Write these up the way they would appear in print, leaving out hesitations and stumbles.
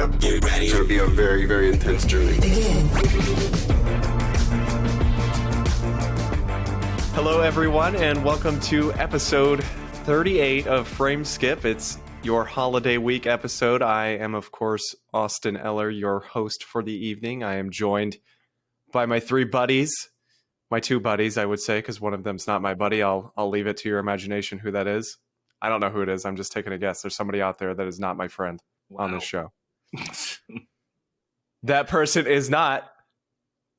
up. Get ready. It's going to be a very, very intense journey. Begin. Hello, everyone, and welcome to episode 38 of Frame Skip. It's your holiday week episode. I am, of course, Austin Eller, your host for the evening. I am joined by my three buddies. My two buddies, I would say, because one of them's not my buddy. I'll leave it to your imagination who that is. I don't know who it is. I'm just taking a guess. There's somebody out there that is not my friend on this show. That person is not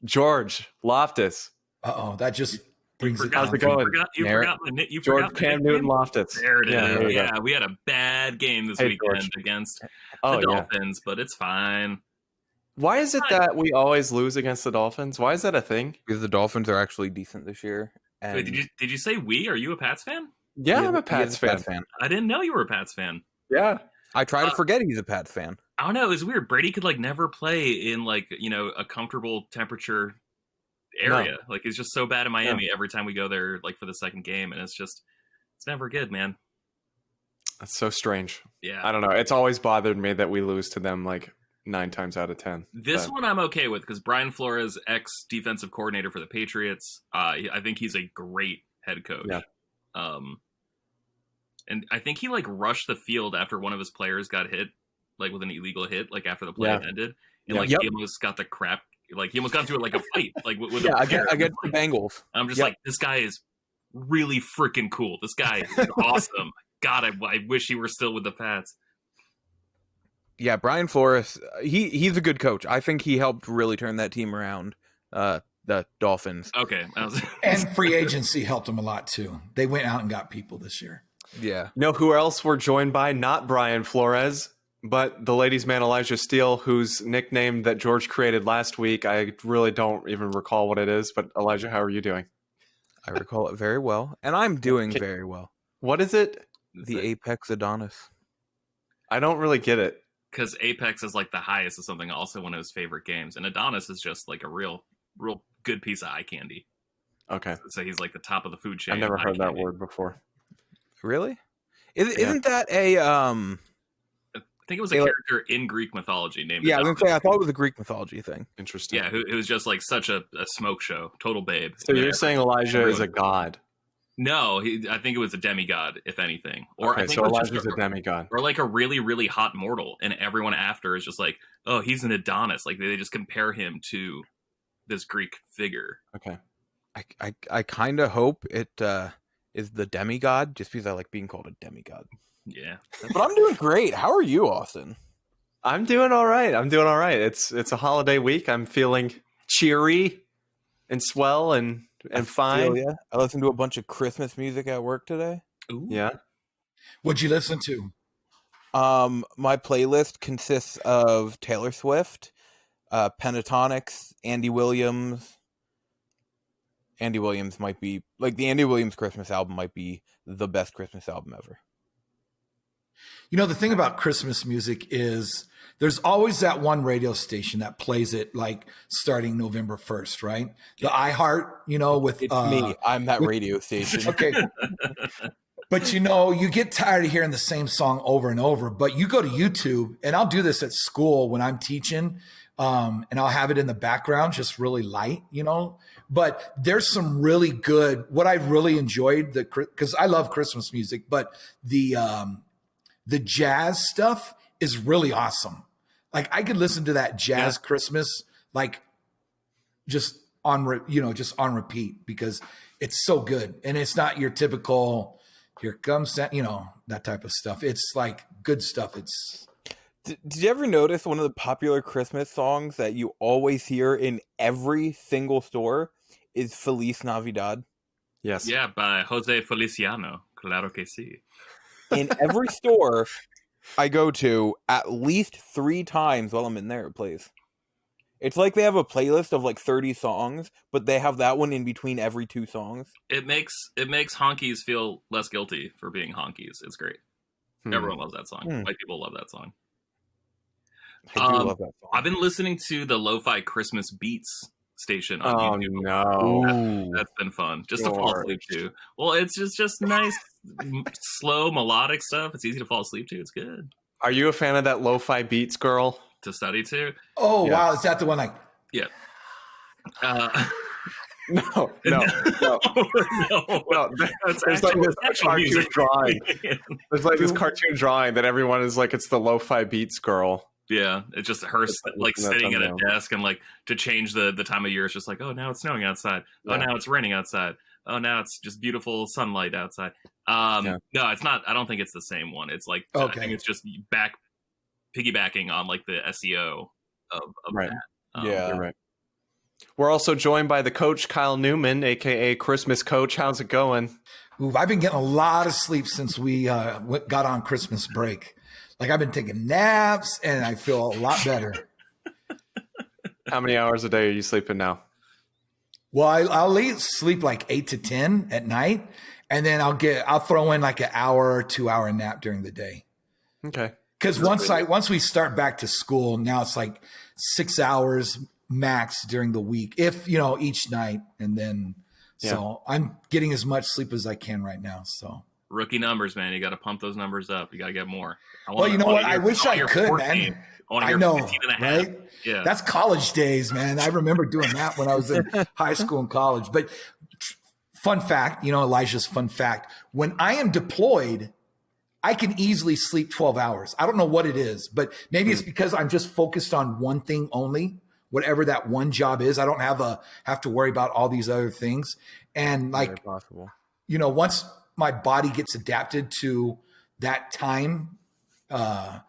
George Loftus. Uh-oh, that just brings it How's down. it going? You forgot my George Cam Newton Loftus. There it is. Yeah, Yeah, we had a bad game this weekend George. against the Dolphins, but it's fine. Why is it that we always lose against the Dolphins? Why is that a thing? Because the Dolphins are actually decent this year. And Wait, did you say we? Are you a Pats fan? Yeah, I'm a Pats fan. I didn't know you were a Pats fan. Yeah. I try to forget he's a Pats fan. I don't know. It's weird. Brady could never play in a comfortable temperature area. No. He's just so bad in Miami every time we go there for the second game, and it's never good, man. That's so strange. Yeah. I don't know. It's always bothered me that we lose to them 9 times out of 10. This one I'm okay with because Brian Flores, ex-defensive coordinator for the Patriots, I think he's a great head coach. Yeah. And I think he rushed the field after one of his players got hit, with an illegal hit, after the play ended. And he almost got the crap, he almost got into it a fight, with against the Bengals. I'm just this guy is really freaking cool. This guy is awesome. God, I wish he were still with the Pats. Yeah, Brian Flores, he's a good coach. I think he helped really turn that team around, the Dolphins. Okay. And free agency helped them a lot, too. They went out and got people this year. Yeah. You know who else we're joined by? Not Brian Flores, but the ladies' man Elijah Steele, whose nickname that George created last week. I really don't even recall what it is. But Elijah, how are you doing? I recall it very well. And I'm doing very well. What is it? The Apex Adonis. I don't really get it. Because Apex is the highest of something, also one of his favorite games. And Adonis is just a real good piece of eye candy. Okay. So he's the top of the food chain. I've never heard that word before. Really? Isn't that a I think it was a character in Greek mythology named Adonis. I thought it was a Greek mythology thing. Interesting. Yeah, it was just such a smoke show. Total babe. So you're saying Elijah is a god? No, I think it was a demigod, if anything. Or okay, I think so Elijah's a demigod. Or a really, really hot mortal, and everyone after is just oh, he's an Adonis. They just compare him to this Greek figure. Okay. I kind of hope it is the demigod, just because I like being called a demigod. Yeah. But I'm doing great. How are you, Austin? I'm doing all right. It's a holiday week. I'm feeling cheery and swell and fine. Yeah. I listened to a bunch of Christmas music at work today. Ooh. Yeah. What'd you listen to? My playlist consists of Taylor Swift, Pentatonics, Andie Williams. Andie Williams might be the Andie Williams Christmas album might be the best Christmas album ever. You know, the thing about Christmas music is there's always that one radio station that plays it starting November 1st, right? The iHeart, with it's me. I'm that radio station. Okay. But you get tired of hearing the same song over and over, but you go to YouTube, and I'll do this at school when I'm teaching, and I'll have it in the background, just really light, but there's some really good, what I really enjoyed, because I love Christmas music, but the jazz stuff is really awesome. I could listen to that jazz Christmas, just on repeat, because it's so good. And it's not your typical, here comes that, that type of stuff. It's good stuff. Did you ever notice one of the popular Christmas songs that you always hear in every single store is Feliz Navidad? Yes. Yeah, by Jose Feliciano. Claro que sí. In every store I go to, at least 3 times while I'm in there, it plays. It's they have a playlist of 30 songs, but they have that one in between every 2 songs. It makes honkies feel less guilty for being honkies. It's great. Everyone loves that song. White people love that song. I do love that song. I've been listening to the Lo-Fi Christmas Beats station on YouTube. No. That's been fun. Just to fall asleep to. Well, it's just nice, slow, melodic stuff. It's easy to fall asleep to. It's good. Are you a fan of that lo-fi beats girl? to study to. Oh, wow. Is that the one? Like, yeah. No. Well, there's like this cartoon drawing. There's like this cartoon drawing that everyone is like, it's the lo-fi beats girl. Yeah, it's just her like sitting at a desk and like to change the time of year. It's just like, oh, now it's snowing outside. Oh, now it's raining outside. Oh, now it's just beautiful sunlight outside. No, it's not. I don't think it's the same one. It's like I think it's just piggybacking on like the SEO of right. that. You're right. We're also joined by the coach, Kyle Newman, aka Christmas Coach. How's it going? Ooh, I've been getting a lot of sleep since we got on Christmas break. Like I've been taking naps and I feel a lot better. How many hours a day are you sleeping now? Well, I'll sleep like 8 to 10 at night. And then I'll throw in like an hour or 2 hour nap during the day. Okay. Because once we start back to school, now it's like 6 hours max during the week, if each night. And then so I'm getting as much sleep as I can right now. So rookie numbers, man. You got to pump those numbers up. You got to get more. I wish I could, man. I know, right? Yeah. That's college days, man. I remember doing that when I was in high school and college. But fun fact, Elijah's fun fact, when I am deployed, I can easily sleep 12 hours. I don't know what it is, but maybe it's because I'm just focused on one thing only, whatever that one job is. I don't have to worry about all these other things. And like, possible. Once my body gets adapted to that time, that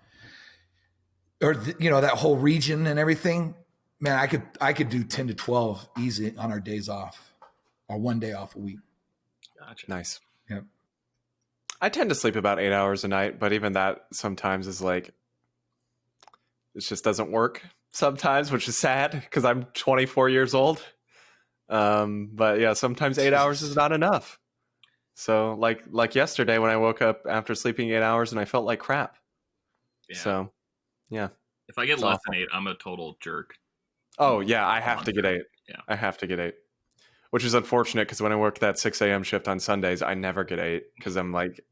whole region and everything, man, I could do 10 to 12 easy on our days off, or one day off a week. Gotcha. Nice. Yep. I tend to sleep about 8 hours a night, but even that sometimes is like, it just doesn't work sometimes, which is sad because I'm 24 years old. But yeah, sometimes 8 hours is not enough. So like yesterday when I woke up after sleeping 8 hours and I felt like crap. Yeah. So yeah. If I get less than 8, I'm a total jerk. Oh yeah, I have to get 8. Yeah. I have to get 8. Which is unfortunate because when I work that 6 a.m. shift on Sundays, I never get 8 because I'm like,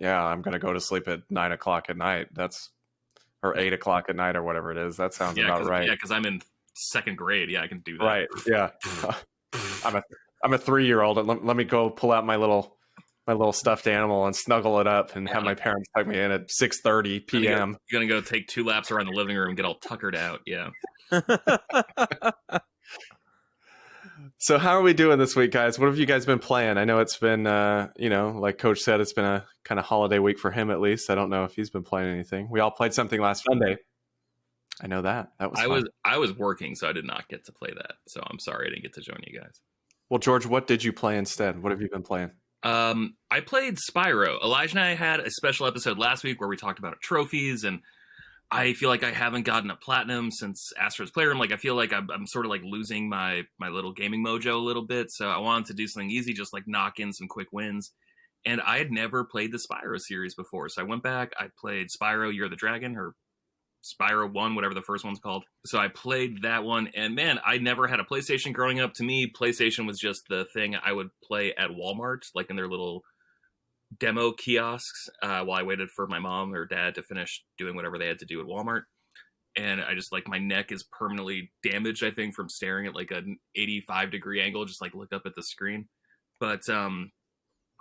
I'm going to go to sleep at 9 o'clock at night. Or 8 o'clock at night or whatever it is. That sounds about right. Yeah, because I'm in second grade. Yeah, I can do that. Right. Yeah. I'm a 3-year-old and let me go pull out my little stuffed animal and snuggle it up and have my parents tuck me in at 6:30 p.m. You're going to go take 2 laps around the living room and get all tuckered out. Yeah. So how are we doing this week, guys? What have you guys been playing? I know it's been, like Coach said, it's been a kind of holiday week for him at least. I don't know if he's been playing anything. We all played something last Sunday. I know that. That was fun. I was working, so I did not get to play that. So I'm sorry I didn't get to join you guys. Well, George, what did you play instead? What have you been playing? I played Spyro. Elijah and I had a special episode last week where we talked about trophies, and I feel like I haven't gotten a platinum since Astro's Playroom. Like I feel like I'm sort of like losing my little gaming mojo a little bit. So I wanted to do something easy, just like knock in some quick wins. And I had never played the Spyro series before. So I went back, I played Spyro You're the Dragon, or Spyro 1, whatever the first one's called. So I played that one, and man, I never had a PlayStation growing up. To me, PlayStation was just the thing I would play at Walmart, like in their little demo kiosks, while I waited for my mom or dad to finish doing whatever they had to do at Walmart. And I just like, my neck is permanently damaged, I think, from staring at like an 85-degree angle, just like look up at the screen. But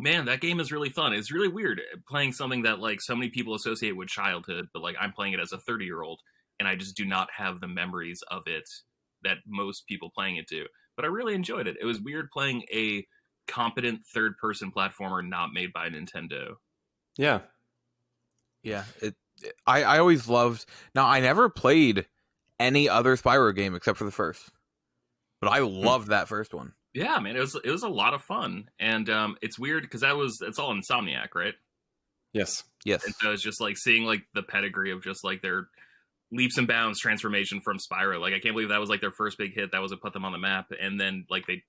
man, that game is really fun. It's really weird playing something that like so many people associate with childhood, but like I'm playing it as a 30-year-old and I just do not have the memories of it that most people playing it do. But I really enjoyed it. It was weird playing a competent third-person platformer not made by Nintendo. Yeah. Yeah. I always loved... Now, I never played any other Spyro game except for the first. But I loved that first one. Yeah, man, it was a lot of fun, and it's weird because it's all Insomniac, right? Yes. And so it's just like seeing like the pedigree of just like their leaps and bounds transformation from Spyro. Like I can't believe that was like their first big hit. That was what put them on the map, and then like they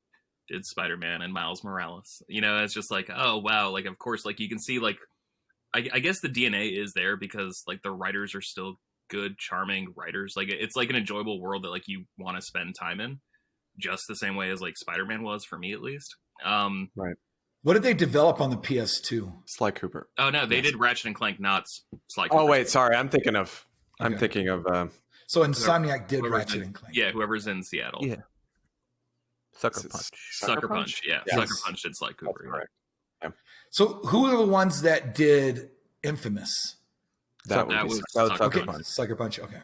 did Spider-Man and Miles Morales. It's just like, oh wow, like of course, like you can see like I guess the DNA is there because like the writers are still good, charming writers. Like it's like an enjoyable world that like you want to spend time in. Just the same way as like Spider-Man was for me, at least. Right. What did they develop on the PS2? Sly Cooper. Oh no, they did Ratchet and Clank, not Sly Cooper. Oh wait, sorry. I'm thinking of So Insomniac did whoever's Ratchet in- and Clank. Yeah, whoever's in Seattle. Yeah. Sucker It's- Punch. Sucker Punch. Yeah, Yes. Sucker Punch did Sly That's Cooper. correct. So who are the ones that did Infamous? That That was was Sucker Sucker Okay, Punch. Sucker Punch. Okay.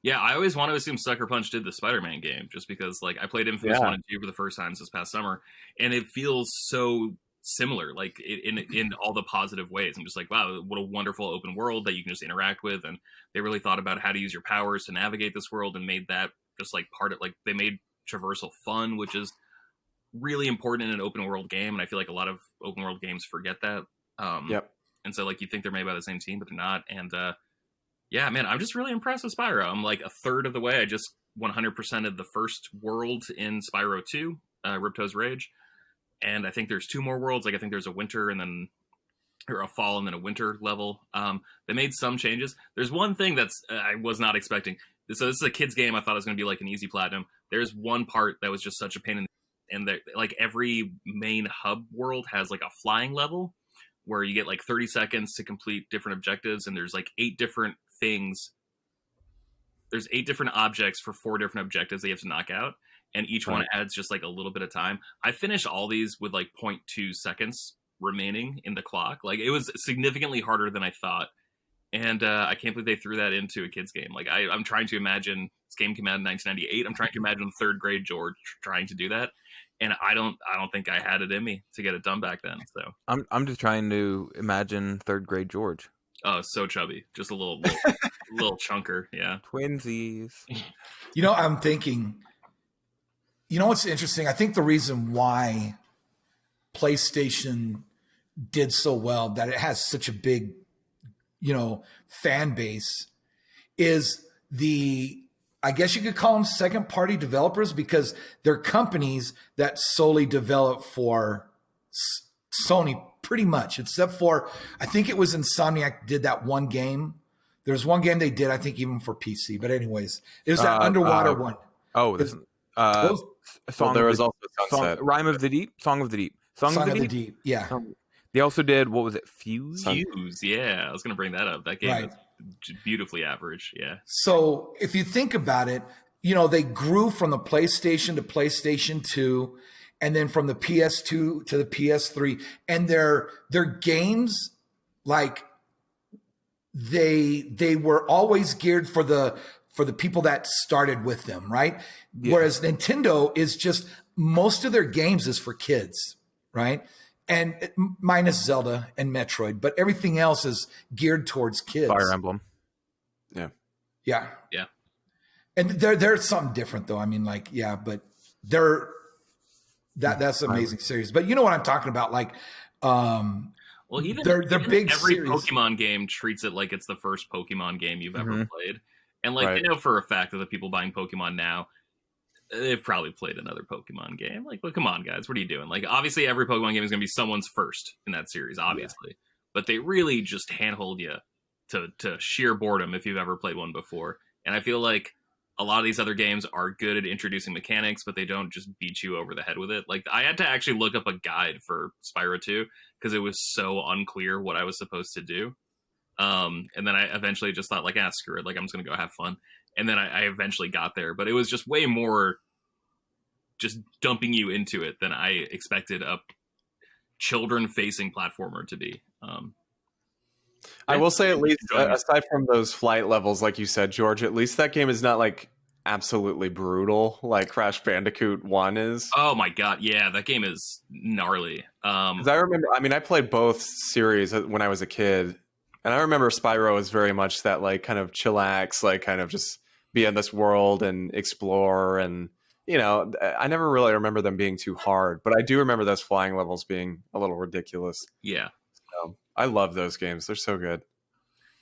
Yeah, I always want to assume Sucker Punch did the Spider-Man game, just because like I played Infamous Yeah. 1 and 2 for the first time this past summer, and it feels so similar, like in all the positive ways. I'm just like, wow, what a wonderful open world that you can just interact with, and they really thought about how to use your powers to navigate this world, and made that just like part of like they made traversal fun, which is really important in an open world game, and I feel like a lot of open world games forget that. Yep. And so like you think they're made by the same team, but they're not, and yeah, man, I'm just really impressed with Spyro. I'm like a third of the way. I just 100%ed the first world in Spyro 2, Ripto's Rage. And I think there's 2 more worlds. Like I think there's a winter and then, or a fall and then a winter level. They made some changes. There's one thing that's I was not expecting. So this is a kid's game. I thought it was going to be like an easy platinum. There's one part that was just such a pain in the, and like every main hub world has like a flying level where you get like 30 seconds to complete different objectives, and there's like 8 different things. There's 8 different objects for 4 different objectives that you have to knock out, and each one adds just like a little bit of time. I finished all these with like 0.2 seconds remaining in the clock. Like it was significantly harder than I thought, and I can't believe they threw that into a kid's game. Like I'm trying to imagine, this game came out in 1998. I'm trying to imagine 3rd grade George trying to do that, and I don't think I had it in me to get it done back then. So I'm just trying to imagine 3rd grade George. oh, so chubby, just a little little chunker. Yeah. Twinsies. You know, I'm thinking, you know what's interesting? I think the reason why PlayStation did so well, that it has such a big, you know, fan base, is I guess you could call them second party developers, because they're companies that solely develop for Sony pretty much, except for, I think it was Insomniac did that one game. There's one game they did, I think, even for PC. But anyways, it was that underwater one. Oh, this Well, there was also Sunset. Rhyme of the Deep, Song of the Deep, Song of the Deep. Yeah. They also did, what was it, Fuse? Fuse, yeah. I was going to bring that up. That game Right. is beautifully average, yeah. So if you think about it, you know, they grew from the PlayStation to PlayStation 2, and then from the PS2 to the PS3. And their games, like, they were always geared for the people that started with them, right? Yeah. Whereas Nintendo is just, most of their games is for kids, right? And minus Zelda and Metroid, but everything else is geared towards kids. Fire Emblem. Yeah. Yeah. Yeah. And they're something different though. I mean, like, yeah, but that's an amazing series. But you know what I'm talking about? Like, well, even they're big every series. Pokemon game treats it like it's the first Pokemon game you've ever played. And like, Right. I know for a fact that the people buying Pokemon now, they've probably played another Pokemon game. Like, well, come on, guys, what are you doing? Like, obviously, every Pokemon game is going to be someone's first in that series, obviously. Yeah. But they really just handhold you to sheer boredom if you've ever played one before. And I feel like a lot of these other games are good at introducing mechanics, but they don't just beat you over the head with it. Like, I had to actually look up a guide for Spyro 2 because it was so unclear what I was supposed to do. And then I eventually just thought, like, screw it. Like, I'm just going to go have fun. And then I eventually got there, but it was just way more just dumping you into it than I expected a children-facing platformer to be. I will say, at least aside from those flight levels, like you said, George, at least that game is not like absolutely brutal like Crash Bandicoot 1 is. Oh my god, yeah, that game is gnarly. Because I remember, I mean, I played both series when I was a kid, and I remember Spyro is very much that like kind of chillax, like kind of just be in this world and explore, and you know, I never really remember them being too hard, but I do remember those flying levels being a little ridiculous. Yeah. So, I love those games. They're so good.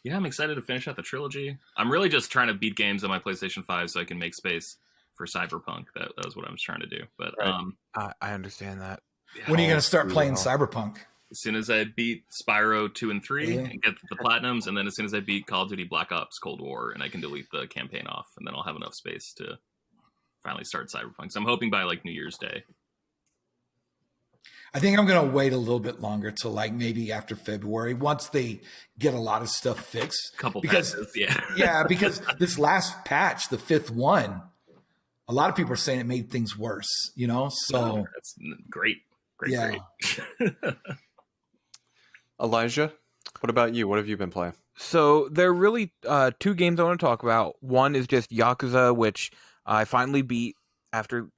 Yeah, I'm excited to finish out the trilogy. I'm really just trying to beat games on my PlayStation 5 so I can make space for Cyberpunk. That was what I was trying to do. But I understand that. When are you going to start playing Cyberpunk? As soon as I beat Spyro 2 and 3 and get the platinums, and then as soon as I beat Call of Duty Black Ops Cold War and I can delete the campaign off, and then I'll have enough space to finally start Cyberpunk. So I'm hoping by like New Year's Day. I think I'm going to wait a little bit longer till like maybe after February once they get a lot of stuff fixed. Couple because patches, yeah. yeah, because this last patch, the 5th one, a lot of people are saying it made things worse. So That's great. Yeah. Great. Elijah, what about you? What have you been playing? So there are really 2 games I want to talk about. One is just Yakuza, which I finally beat after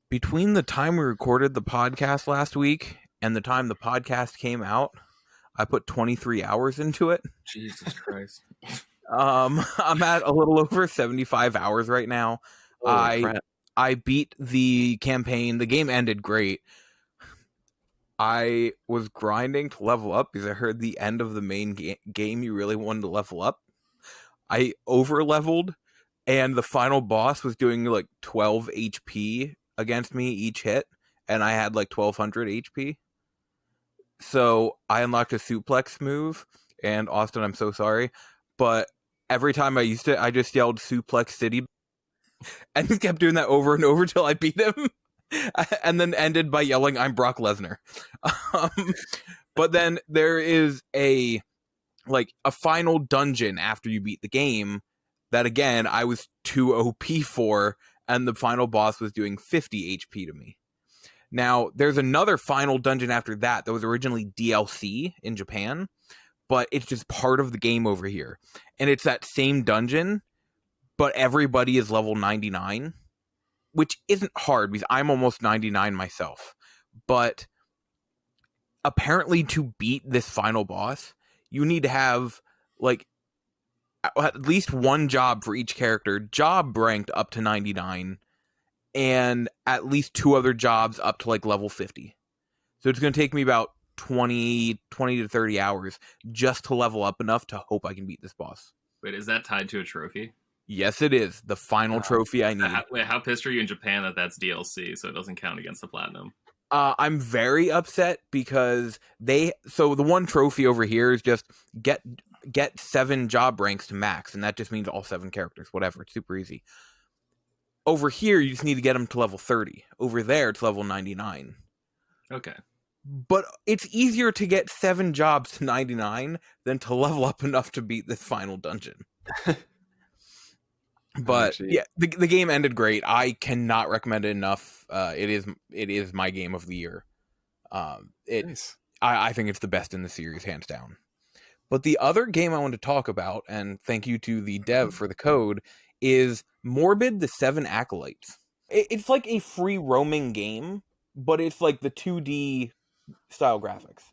between the time we recorded the podcast last week and the time the podcast came out. I put 23 hours into it. Jesus Christ. I'm at a little over 75 hours right now. Holy crap. I beat the campaign. The game ended great. I was grinding to level up because I heard the end of the main game you really wanted to level up. I over leveled, and the final boss was doing like 12 HP against me each hit, and I had like 1200 HP. So I unlocked a suplex move, and Austin, I'm so sorry, but every time I used it, I just yelled Suplex City, and he kept doing that over and over till I beat him, and then ended by yelling, "I'm Brock Lesnar." But then there is a final dungeon after you beat the game that, again, I was too OP for, and the final boss was doing 50 HP to me. Now, there's another final dungeon after that was originally DLC in Japan, but it's just part of the game over here. And it's that same dungeon, but everybody is level 99, which isn't hard because I'm almost 99 myself. But apparently to beat this final boss, you need to have like at least one job for each character, job ranked up to 99, and at least 2 other jobs up to like level 50. So it's going to take me about 20 to 30 hours just to level up enough to hope I can beat this boss. Wait, is that tied to a trophy? Yes, it is. The final trophy I need. How pissed are you in Japan that that's DLC, so it doesn't count against the platinum? I'm very upset because so the one trophy over here is just get 7 job ranks to max, and that just means all 7 characters, whatever. It's super easy. Over here, you just need to get them to level 30. Over there, it's level 99. Okay. But it's easier to get 7 jobs to 99 than to level up enough to beat this final dungeon. But yeah, the game ended great. I cannot recommend it enough. It is my game of the year. Nice. I think it's the best in the series, hands down. But the other game I want to talk about, and thank you to the dev for the code, is Morbid: The 7 Acolytes. It's like a free roaming game, but it's like the 2D style graphics.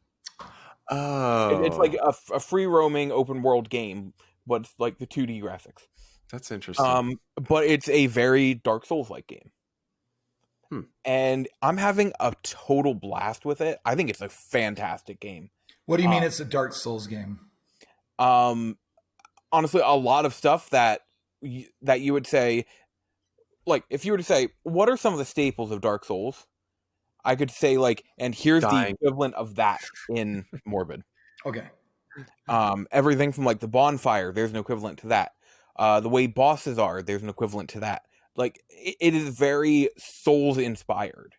Oh. It's like a free roaming open world game, but it's like the 2D graphics. That's interesting. But it's a very Dark Souls-like game. And I'm having a total blast with it. I think it's a fantastic game. What do you mean it's a Dark Souls game? Honestly, a lot of stuff that you would say, like, if you were to say, what are some of the staples of Dark Souls? I could say, like, and here's the equivalent of that in Morbid. Okay. Everything from, like, the bonfire, there's an equivalent to that. The way bosses are, there's an equivalent to that. Like, it is very Souls-inspired.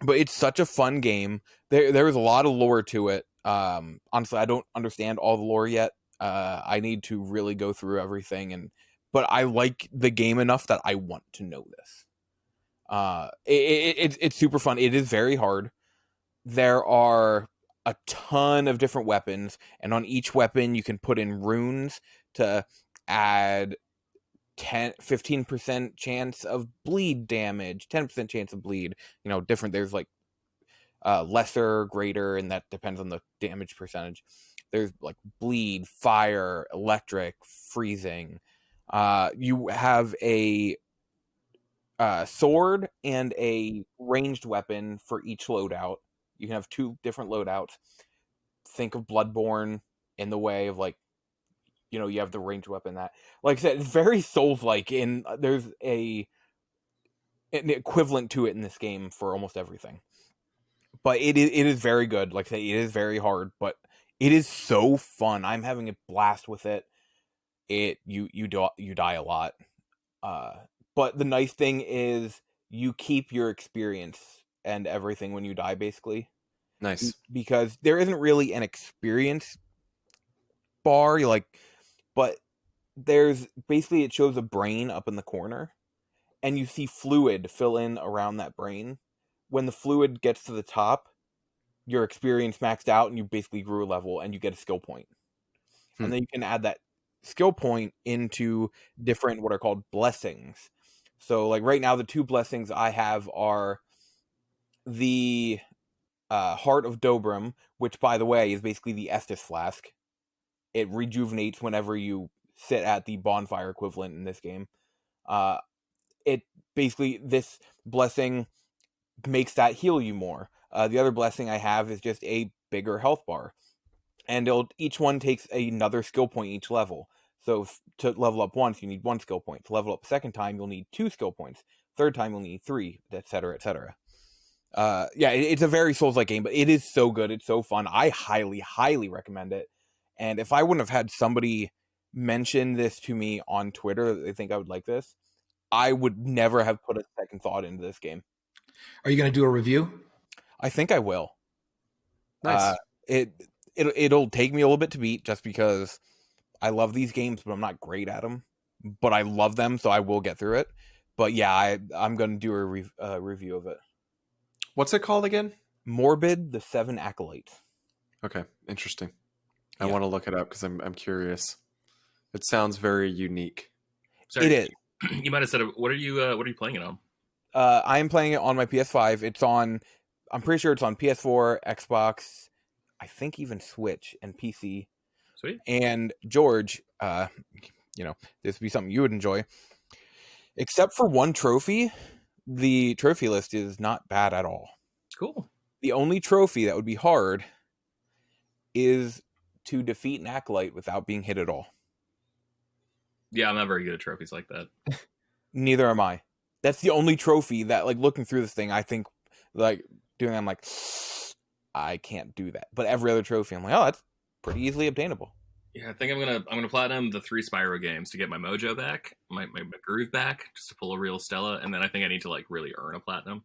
But it's such a fun game. There is a lot of lore to it. Honestly, I don't understand all the lore yet. I need to really go through everything, but I like the game enough that I want to know this. It's super fun. It is very hard. There are a ton of different weapons, and on each weapon you can put in runes to add 15% chance of bleed damage, 10% chance of bleed. Different. There's like lesser, greater, and that depends on the damage percentage. There's like bleed, fire, electric, freezing. You have a sword and a ranged weapon for each loadout. You can have 2 different loadouts. Think of Bloodborne in the way of like, you have the ranged weapon that, like I said, it's very Souls-like, and there's an equivalent to it in this game for almost everything. But it is very good. Like I say, it is very hard, but it is so fun. I'm having a blast with it. You die a lot. But the nice thing is you keep your experience and everything when you die, basically. Nice. Because there isn't really an experience bar, but there's basically, it shows a brain up in the corner, and you see fluid fill in around that brain. When the fluid gets to the top, your experience maxed out, and you basically grew a level, and you get a skill point. And then you can add that skill point into different what are called blessings. So, like right now, the 2 blessings I have are the Heart of Dobrim, which, by the way, is basically the Estus flask. It rejuvenates whenever you sit at the bonfire equivalent in this game. It basically, this blessing makes that heal you more. The other blessing I have is just a bigger health bar. And each one takes another skill point each level. So to level up once, you need 1 skill point. To level up a second time, you'll need 2 skill points. Third time, you'll need 3, etc., etc. It's a very Souls-like game, but it is so good. It's so fun. I highly, highly recommend it. And if I wouldn't have had somebody mention this to me on Twitter, they think I would like this, I would never have put a second thought into this game. Are you going to do a review? I think I will. Nice. It'll take me a little bit to beat, just because I love these games, but I'm not great at them. But I love them, so I will get through it. But yeah, I'm going to do a review of it. What's it called again? Morbid, the 7 Acolytes. Okay, interesting. I want to look it up because I'm curious. It sounds very unique. Sorry, It is. You might have said, what are you playing it on? I am playing it on my PS5. I'm pretty sure it's on PS4, Xbox, I think even Switch and PC. Sweet. And George, this would be something you would enjoy. Except for 1 trophy, the trophy list is not bad at all. Cool. The only trophy that would be hard is to defeat an acolyte without being hit at all. Yeah, I'm not very good at trophies like that. Neither am I. That's the only trophy that, like, looking through this thing, I think, like, doing that, I'm like, I can't do that. But every other trophy, I'm like, oh, that's pretty easily obtainable. Yeah, I think I'm gonna platinum the 3 Spyro games to get my mojo back, my groove back, just to pull a real Stella, and then I think I need to like really earn a platinum.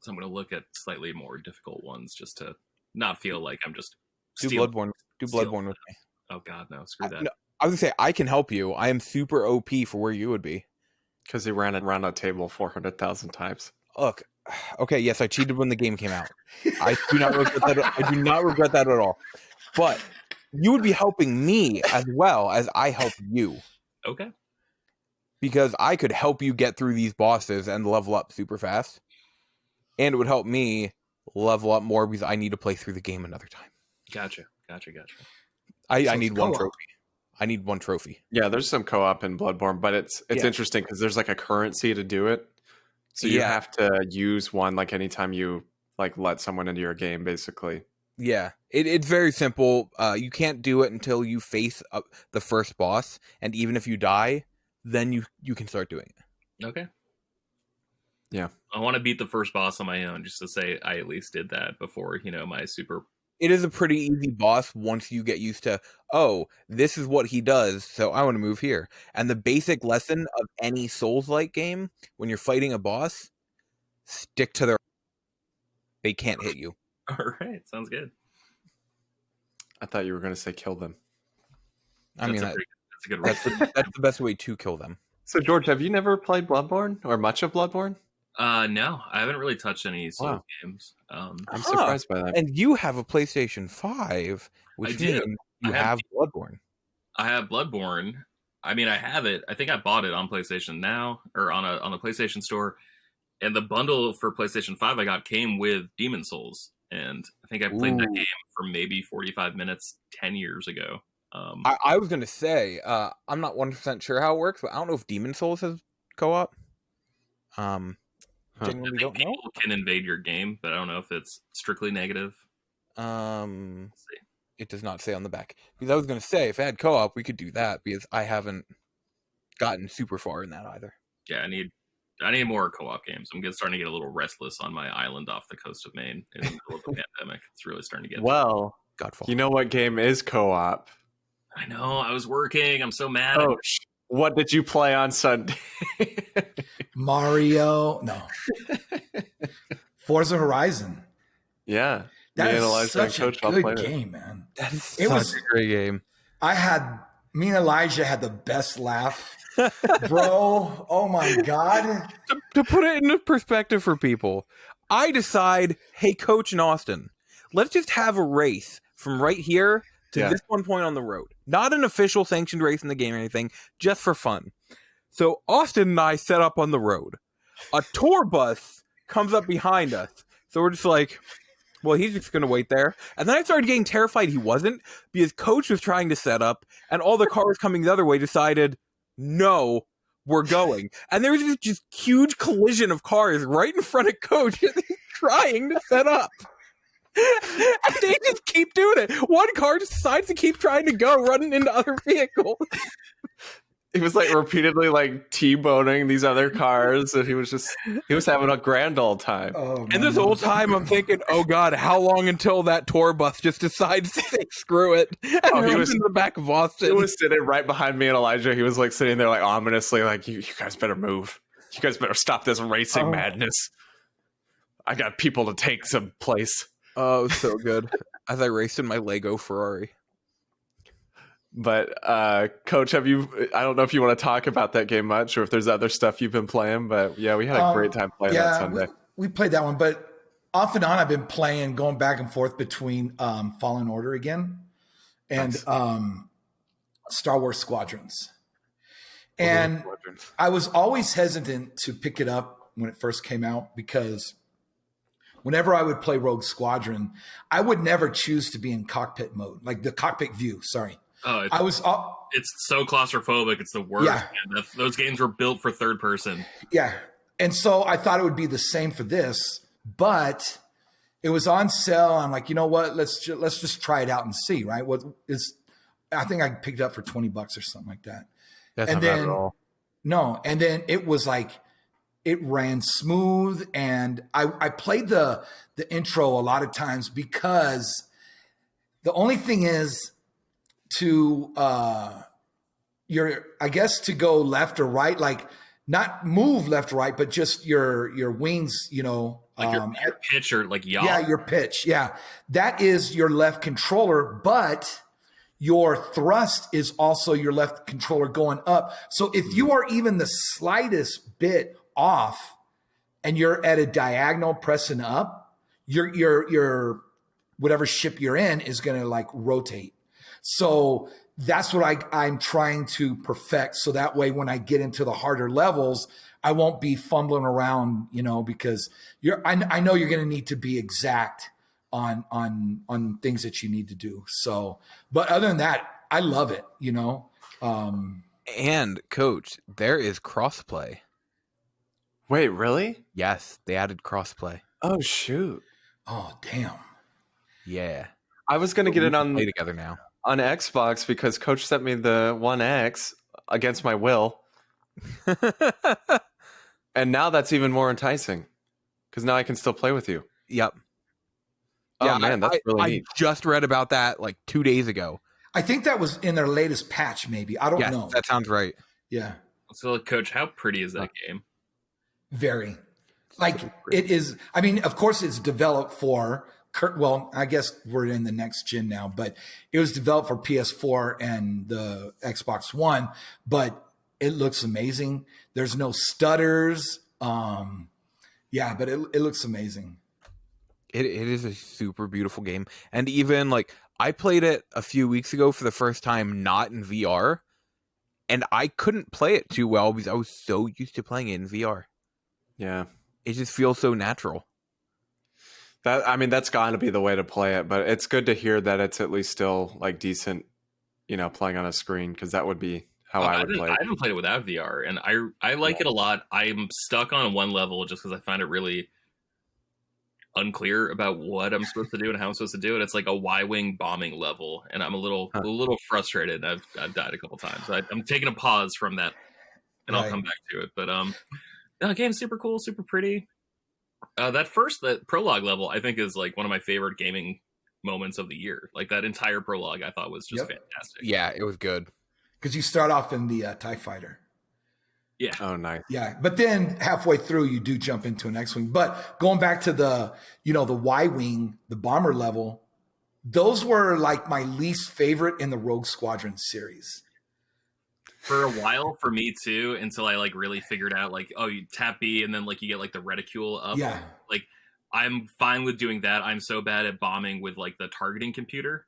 So I'm gonna look at slightly more difficult ones just to not feel like I'm just Do Bloodborne with me. Oh god, no, screw that. No, I was gonna say I can help you. I am super OP for where you would be. Because he ran around a table 400,000 times. Look, okay, yes, I cheated when the game came out. I do not regret that. I do not regret that at all. But you would be helping me as well as I help you. Okay. Because I could help you get through these bosses and level up super fast. And it would help me level up more because I need to play through the game another time. Gotcha. I need 1 trophy. I need 1 trophy. Yeah, there's some co-op in Bloodborne, but it's interesting because there's like a currency to do it. So you have to use one like anytime you like let someone into your game, basically. Yeah, it's very simple. You can't do it until you face the first boss, and even if you die, then you can start doing it. Okay. Yeah. I want to beat the first boss on my own just to say I at least did that before, my super... It is a pretty easy boss once you get used to, oh, this is what he does, so I want to move here. And the basic lesson of any Souls-like game, when you're fighting a boss, stick to their... They can't hit you. All right, sounds good. I thought you were going to say kill them. That's a good reason. That's the best way to kill them. So, George, have you never played Bloodborne or much of Bloodborne? No, I haven't really touched any Souls games. I'm surprised by that. And you have a PlayStation 5, which means you have Bloodborne. I have Bloodborne. I mean, I have it. I think I bought it on PlayStation Now or on the PlayStation Store. And the bundle for PlayStation 5 I got came with Demon Souls. And I think I played that game for maybe 45 minutes 10 years ago. I was going to say, I'm not 100% sure how it works, but I don't know if Demon Souls has co-op. I think people can invade your game, but I don't know if it's strictly negative. It does not say on the back. Because I was going to say, if it had co-op, we could do that, because I haven't gotten super far in that either. Yeah, I need more co-op games. I'm starting to get a little restless on my island off the coast of Maine in the middle of the pandemic. It's really starting to get... Well, Godfall. You know what game is co-op? I know. I was working. I'm so mad. Oh, what did you play on Sunday? Mario. No. Forza Horizon. Yeah. That Me and is Elijah such a and Coach all good played it. game, man. That is It such was- a great game. Me and Elijah had the best laugh. Bro, oh my God. To put it into perspective for people, I decide, hey, Coach and Austin, let's just have a race from right here to Yeah. this one point on the road. Not an official sanctioned race in the game or anything, just for fun. So Austin and I set up on the road. A tour bus comes up behind us. So we're just like, well, he's just going to wait there. And then I started getting terrified he wasn't, because Coach was trying to set up, and all the cars coming the other way decided, no, we're going. And there was this just huge collision of cars right in front of Coach, and he's trying to set up. And they just keep doing it. One car just decides to keep trying to go, running into other vehicles. He was like repeatedly like T-boning these other cars, and he was having a grand old time. Oh, And this whole time I'm thinking, oh God, how long until that tour bus just decides to say screw it and he runs was- into the back of Austin? He was sitting right behind me and Elijah. He was like sitting there like ominously like, you guys better move. You guys better stop this racing madness. I got people to take some place. Oh, it was so good. As I raced in my Lego Ferrari. But Coach, I don't know if you want to talk about that game much or if there's other stuff you've been playing, but yeah, we had a great time playing that Sunday. We played that one, but off and on I've been playing, going back and forth between Fallen Order again and Star Wars Squadrons. And I was always hesitant to pick it up when it first came out, because whenever I would play Rogue Squadron, I would never choose to be in cockpit mode, like the cockpit view. Sorry. Oh, it's so claustrophobic. It's the worst. Yeah. Man. Those games were built for third person. Yeah. And so I thought it would be the same for this, but it was on sale. I'm like, you know what? Let's just try it out and see, right? I think I picked it up for $20 or something like that. That's And not bad then- at all. No. And then it was like, it ran smooth. And I played the intro a lot of times, because the only thing is to, I guess to go left or right, like not move left or right, but just your wings, Like your pitch or like yaw. yeah, your pitch. Yeah. That is your left controller, but your thrust is also your left controller going up. So if you are even the slightest bit off and you're at a diagonal pressing up, your whatever ship you're in is going to like rotate. So that's what I'm trying to perfect. So that way, when I get into the harder levels, I won't be fumbling around, because I know you're going to need to be exact on things that you need to do. So, but other than that, I love it, And Coach, there is crossplay. Wait, really? Yes, they added crossplay. Oh shoot! Oh, damn. Yeah. I was gonna get it on play together now. on Xbox because Coach sent me the One X against my will, and now that's even more enticing because now I can still play with you. Yep. Oh Yeah, man, that's really I neat. just read about that like 2 days ago. I think that was in their latest patch, maybe. I don't Yes, know. that sounds right. Yeah. So, Coach, how pretty is that game? Very. Like it is. I mean, of course, it's developed for. Well, I guess we're in the next gen now, but it was developed for PS4 and the Xbox One. But it looks amazing. There's no stutters. Yeah, but it looks amazing. It is a super beautiful game. And even like I played it a few weeks ago for the first time, not in VR, and I couldn't play it too well because I was so used to playing it in VR. Yeah, It just feels so natural. that's got to be the way to play it. But it's good to hear that it's at least still like decent, playing on a screen, because that would be how I would play I it. haven't played it without VR, and I like it a lot. I'm stuck on one level just because I find it really unclear about what I'm supposed to do and how I'm supposed to do it. It's like a Y-wing bombing level, and I'm a little frustrated. I've died a couple times. I'm taking a pause from that, and I'll come back to it. But the game's super cool, super pretty. That prologue level, I think, is like one of my favorite gaming moments of the year. Like that entire prologue, I thought was just fantastic. Yeah, it was good. Because you start off in the TIE Fighter. Yeah. Oh, nice. Yeah, but then halfway through, you do jump into an X-wing. But going back to the Y-wing, the bomber level, those were like my least favorite in the Rogue Squadron series. For a while, for me too, until I like really figured out like, oh, you tap B and then like you get like the reticule up. Yeah. Like I'm fine with doing that. I'm so bad at bombing with like the targeting computer.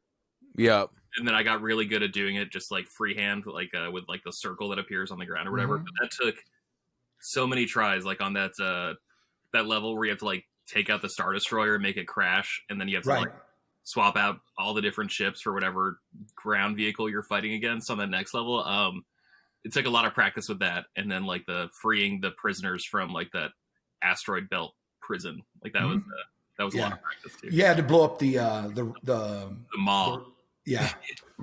Yeah. And then I got really good at doing it just like freehand, like with like the circle that appears on the ground or whatever. But that took so many tries, like on that level where you have to like take out the Star Destroyer and make it crash, and then you have to like swap out all the different ships for whatever ground vehicle you're fighting against on the next level. It took a lot of practice with that, and then like the freeing the prisoners from like that asteroid belt prison, like that was a lot of practice too. You had to blow up the Maw. Yeah.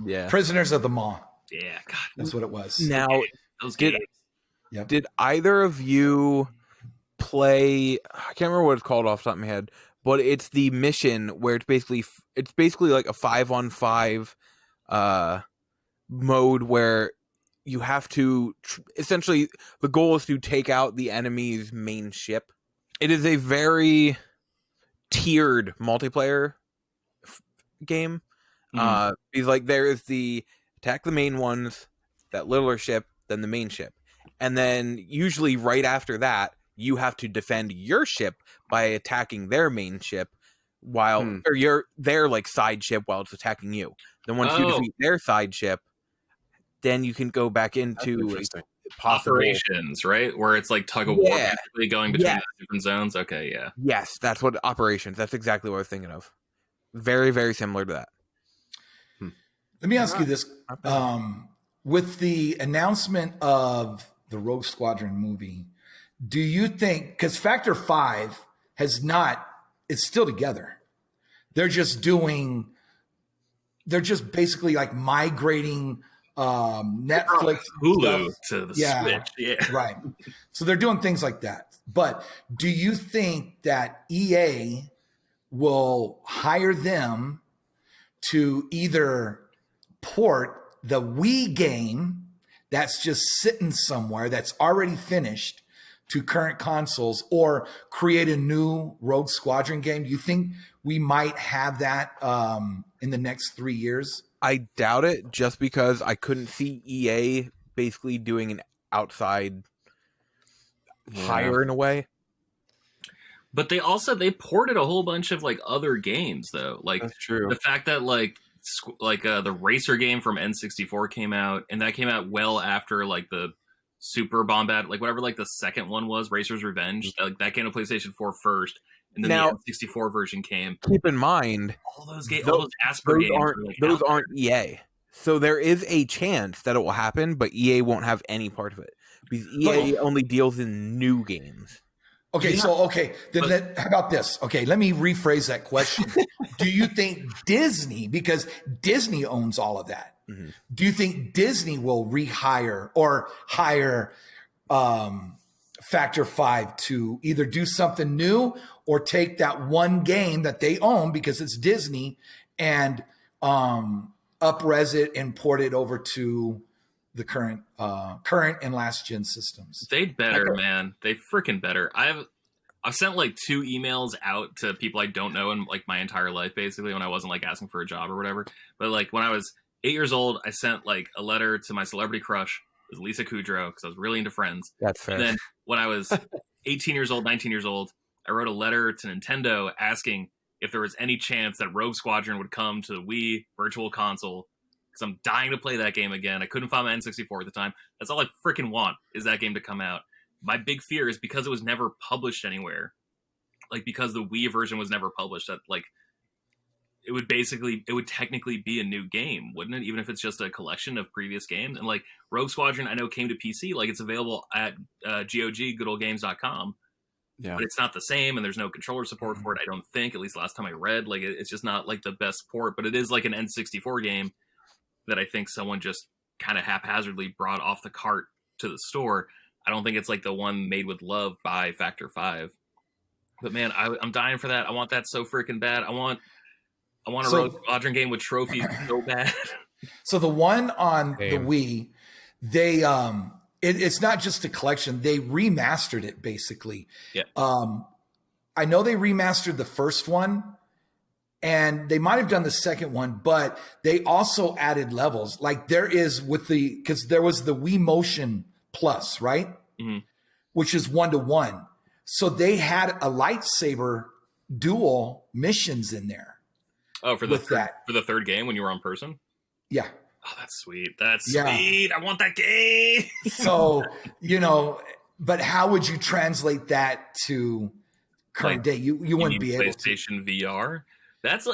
Yeah. Prisoners of the Maw. Yeah, God. That's what it was. Now, those games. Did either of you play? I can't remember what it's called off the top of my head, but it's the mission where it's basically like a 5-on-5 mode where you have to essentially the goal is to take out the enemy's main ship. It is a very tiered multiplayer game. Because like there is the attack the main ones, that littler ship, then the main ship, and then usually right after that you have to defend your ship by attacking their main ship while or their like side ship while it's attacking you. Then once you defeat their side ship, then you can go back into operations, right? Where it's like tug of war, basically going between the different zones. Okay, yeah. Yes, that's what operations. That's exactly what I was thinking of. Very, very similar to that. Let me ask you this. With the announcement of the Rogue Squadron movie, do you think, because Factor 5 it's still together. They're just basically like migrating Netflix Hulu stuff to the Switch. Yeah. Right. So they're doing things like that. But do you think that EA will hire them to either port the Wii game that's just sitting somewhere that's already finished to current consoles, or create a new Rogue Squadron game? Do you think we might have that in the next 3 years? I doubt it, just because I couldn't see EA basically doing an outside hire in a way. But they ported a whole bunch of like other games though. Like that's true. The fact that like the racer game from N64 came out, and that came out well after like the Super Bombad, like whatever like the second one was, Racer's Revenge. Like that came to PlayStation 4 first, and then the N64 version came. Keep in mind, all those games, all those Asper games aren't EA. So there is a chance that it will happen, but EA won't have any part of it because EA only deals in new games. Okay, then how about this? Okay, let me rephrase that question. Do you think Disney, because Disney owns all of that, do you think Disney will rehire or hire Factor 5 to either do something new or take that one game that they own because it's Disney and up-res it and port it over to the current and last gen systems? They better, man. They freaking better. I've sent like 2 emails out to people I don't know in like my entire life, basically, when I wasn't like asking for a job or whatever. But like when I was 8 years old, I sent like a letter to my celebrity crush, it was Lisa Kudrow, because I was really into Friends. That's fair. And then when I was 18 years old, 19 years old, I wrote a letter to Nintendo asking if there was any chance that Rogue Squadron would come to the Wii Virtual Console, because I'm dying to play that game again. I couldn't find my N64 at the time. That's all I freaking want, is that game to come out. My big fear is because it was never published anywhere, like because the Wii version was never published, that like it would technically be a new game, wouldn't it? Even if it's just a collection of previous games. And like Rogue Squadron, I know came to PC, like it's available at GOG, goodoldgames.com. Yeah. But it's not the same, and there's no controller support for it, I don't think, at least last time I read. Like it's just not like the best port, but it is like an N64 game that I think someone just kind of haphazardly brought off the cart to the store. I don't think it's like the one made with love by Factor 5. But man, I'm dying for that. I want that so freaking bad. I want a Rogue Squadron game with trophies so bad. So the one on the Wii, they it's not just a collection. They remastered it basically. Yeah. I know they remastered the first one, and they might have done the second one, but they also added levels. Like there is because there was the Wii Motion Plus, right? Mm-hmm. Which is 1-to-1. So they had a lightsaber duel missions in there. Oh, for the third game when you were on person? Yeah. Oh, that's sweet. That's sweet. I want that game. So, but how would you translate that to current day? You wouldn't be able to. PlayStation VR? This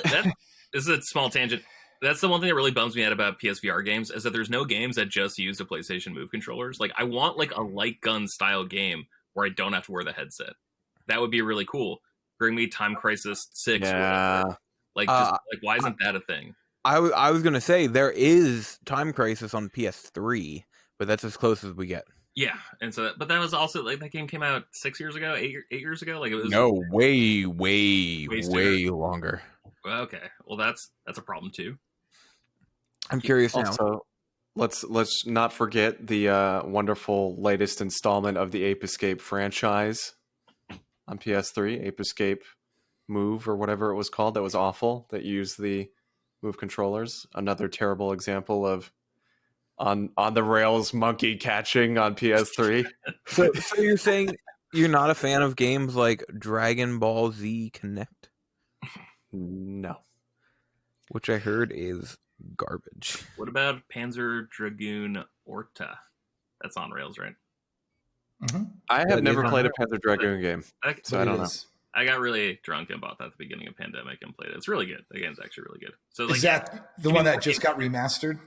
is a small tangent. That's the one thing that really bums me out about PSVR games is that there's no games that just use the PlayStation Move controllers. Like I want like a light gun style game where I don't have to wear the headset. That would be really cool. Bring me Time Crisis 6 or whatever. Like why isn't that a thing? I was gonna say there is Time Crisis on PS3, but that's as close as we get. Yeah, and so but that was also like that game came out 6 years ago, 8 years ago. Like it was way longer. Okay, well that's a problem too. I'm curious now. Also, let's not forget the wonderful latest installment of the Ape Escape franchise on PS3, Ape Escape Move or whatever it was called. That was awful. That used the Move controllers. Another terrible example of on the rails monkey catching on PS3. So you're saying you're not a fan of games like Dragon Ball Z Connect? No. Which I heard is garbage. What about Panzer Dragoon Orta? That's on rails, right? Mm-hmm. I have never played a Panzer Dragoon game, so I don't know. I got really drunk and bought that at the beginning of pandemic and played it. It's really good. The game's actually really good. So like, is that the one that just got remastered?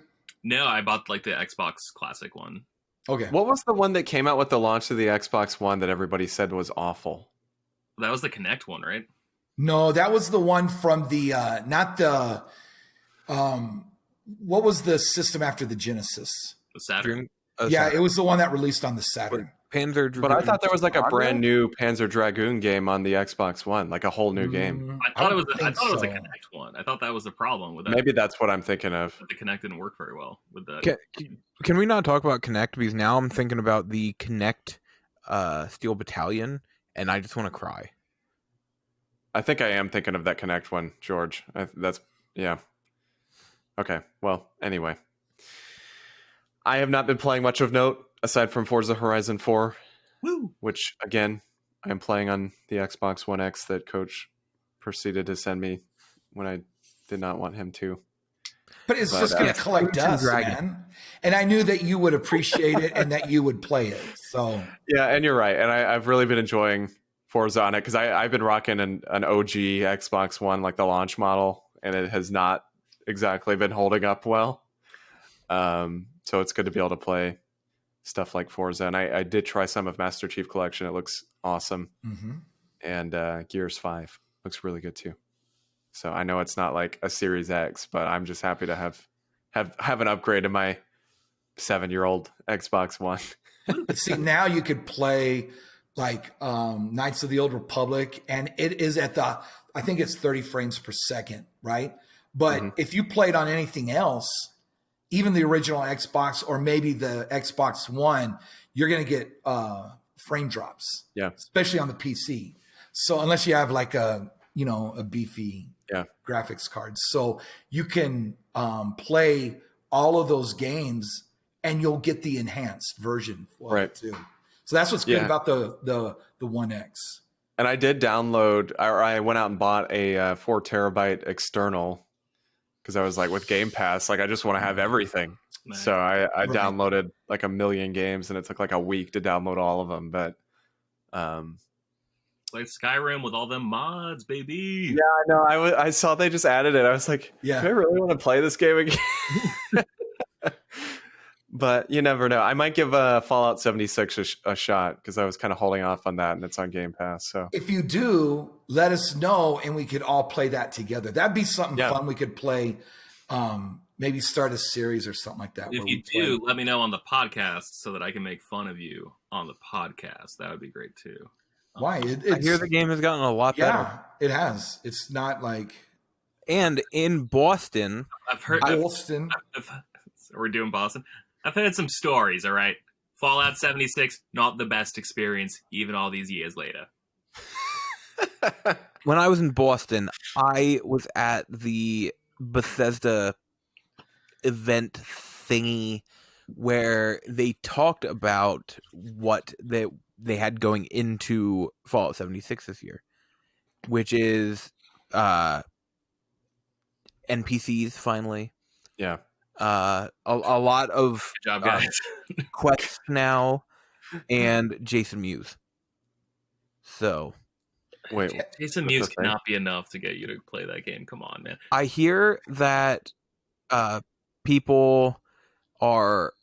No, I bought like the Xbox Classic one. Okay. What was the one that came out with the launch of the Xbox One that everybody said was awful? That was the Kinect one, right? No, that was the one from the not the what was the system after the Genesis? The Saturn. It was the one that released on the Saturn. Panzer Dragoon. But I thought there was like a brand new Panzer Dragoon game on the Xbox One, like a whole new game. I thought it was a Kinect one. I thought that was the problem with that. Maybe that's what I'm thinking of. The Kinect didn't work very well with the. Can we not talk about Kinect? Because now I'm thinking about the Kinect Steel Battalion, and I just want to cry. I think I am thinking of that Kinect one, George. Yeah. Okay. Well, anyway. I have not been playing much of note aside from Forza Horizon 4, which, again, I am playing on the Xbox One X that Coach proceeded to send me when I did not want him to. But it's just going to collect dust, man. And I knew that you would appreciate it and that you would play it. So yeah, and you're right. And I've really been enjoying Forza on it because I've been rocking an OG Xbox One, like the launch model, and it has not exactly been holding up well. So it's good to be able to play stuff like Forza. And I did try some of Master Chief Collection. It looks awesome. Mm-hmm. And Gears 5 looks really good too. So I know it's not like a Series X, but I'm just happy to have an upgrade to my 7-year-old Xbox One. But see, now you could play like Knights of the Old Republic, and it is I think it's 30 frames per second, right? But if you played on anything else, even the original Xbox or maybe the Xbox One, you're going to get frame drops. Yeah. Especially on the PC. So unless you have like a beefy graphics card. So you can play all of those games and you'll get the enhanced version for it too. So that's what's good about the One X. And I did download, or I went out and bought a 4 terabyte external because I was like, with Game Pass, like I just want to have everything. Nice. So I downloaded like 1 million games, and it took like a week to download all of them. But like Skyrim with all them mods, baby. Yeah, I know. I saw they just added it. I was like, do I really want to play this game again? But you never know. I might give Fallout 76 a shot because I was kind of holding off on that, and it's on Game Pass. So if you do, let us know, and we could all play that together. That'd be something fun. We could play, maybe start a series or something like that. If you do, let me know on the podcast so that I can make fun of you on the podcast. That would be great too. Why? I hear the game has gotten a lot better. Yeah, it has. It's not like. And in Boston, I've heard Boston. we're doing Boston. I've had some stories, all right, Fallout 76, not the best experience, even all these years later. When I was in Boston, I was at the Bethesda event thingy where they talked about what they had going into Fallout 76 this year, which is NPCs finally. Yeah. A lot of Good job, guys. quests now, and Jason Mewes. So Wait, Jason what's Mewes the thing? cannot be enough to get you to play that game. Come on, man. I hear that people are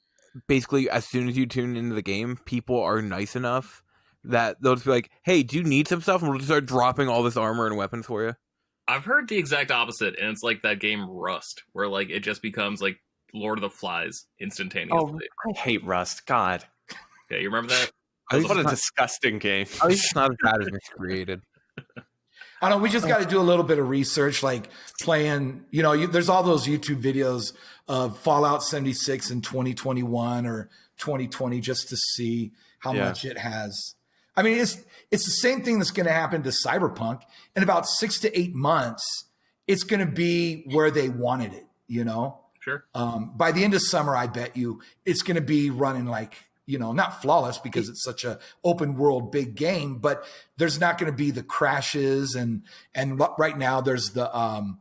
basically, as soon as you tune into the game, people are nice enough that they'll just be like, hey, do you need some stuff? And we'll just start dropping all this armor and weapons for you. I've heard the exact opposite, and it's like that game Rust, where like it just becomes like Lord of the Flies instantaneously. Oh, I hate Rust. God. Yeah, you remember that? What a disgusting game. At least it's not as bad as it's created. I don't know. We just got to do a little bit of research, like playing, there's all those YouTube videos of Fallout 76 in 2021 or 2020 just to see how much it has. I mean, it's the same thing that's going to happen to Cyberpunk. In about 6 to 8 months, it's going to be where they wanted it, Sure. By the end of summer, I bet you it's going to be running like, not flawless because it's such a open world big game, but there's not going to be the crashes and right now there's the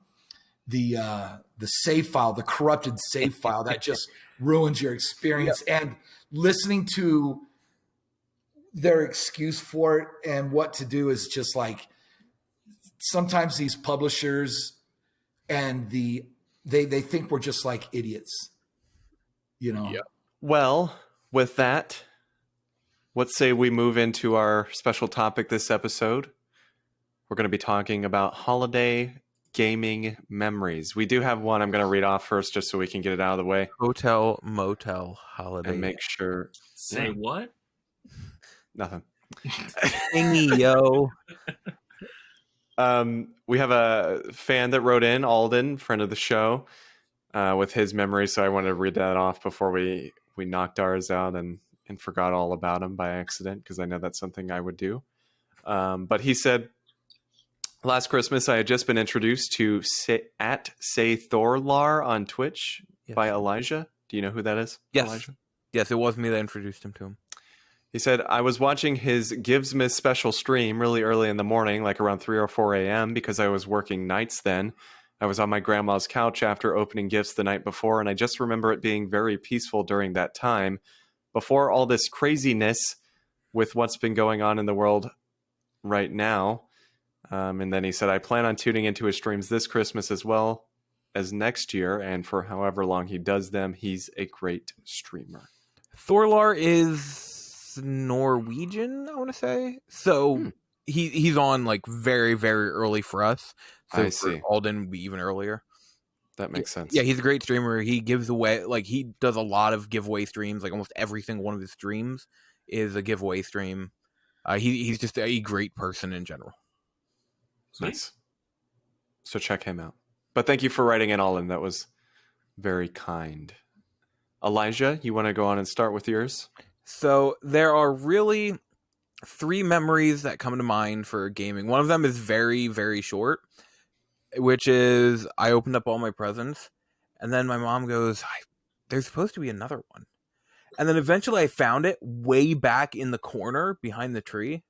save file, the corrupted save file that just ruins your experience. Yep. And listening to their excuse for it and what to do is just like sometimes these publishers and they think we're just like idiots, Yeah. Well, with that, let's say we move into our special topic this episode. We're going to be talking about holiday gaming memories. We do have one I'm going to read off first just so we can get it out of the way. Hotel, motel, holiday. And make sure. Say what? Nothing. Thingy, yo. We have a fan that wrote in, Alden, friend of the show, with his memories. So I wanted to read that off before we knocked ours out and forgot all about him by accident, because I know that's something I would do. But he said, last Christmas, I had just been introduced to Say Thorlar on Twitch by Elijah. Do you know who that is? Yes. Elijah? Yes, it was me that introduced him to him. He said, I was watching his Givesmith special stream really early in the morning, like around 3 or 4 a.m., because I was working nights then. I was on my grandma's couch after opening gifts the night before, and I just remember it being very peaceful during that time, before all this craziness with what's been going on in the world right now. And then he said, I plan on tuning into his streams this Christmas as well as next year, and for however long he does them, he's a great streamer. Thorlar is Norwegian, I want to say. So he's on like very, very early for us. So I see. Alden would be even earlier. That makes sense. Yeah, he's a great streamer. He gives away, like, he does a lot of giveaway streams. Like, almost every single one of his streams is a giveaway stream. He's just a great person in general. Nice. So check him out. But thank you for writing in, Alden. That was very kind. Elijah, you want to go on and start with yours? So there are really 3 memories that come to mind for gaming. One of them is very, very short, which is I opened up all my presents, and then my mom goes, there's supposed to be another one. And then eventually I found it way back in the corner behind the tree,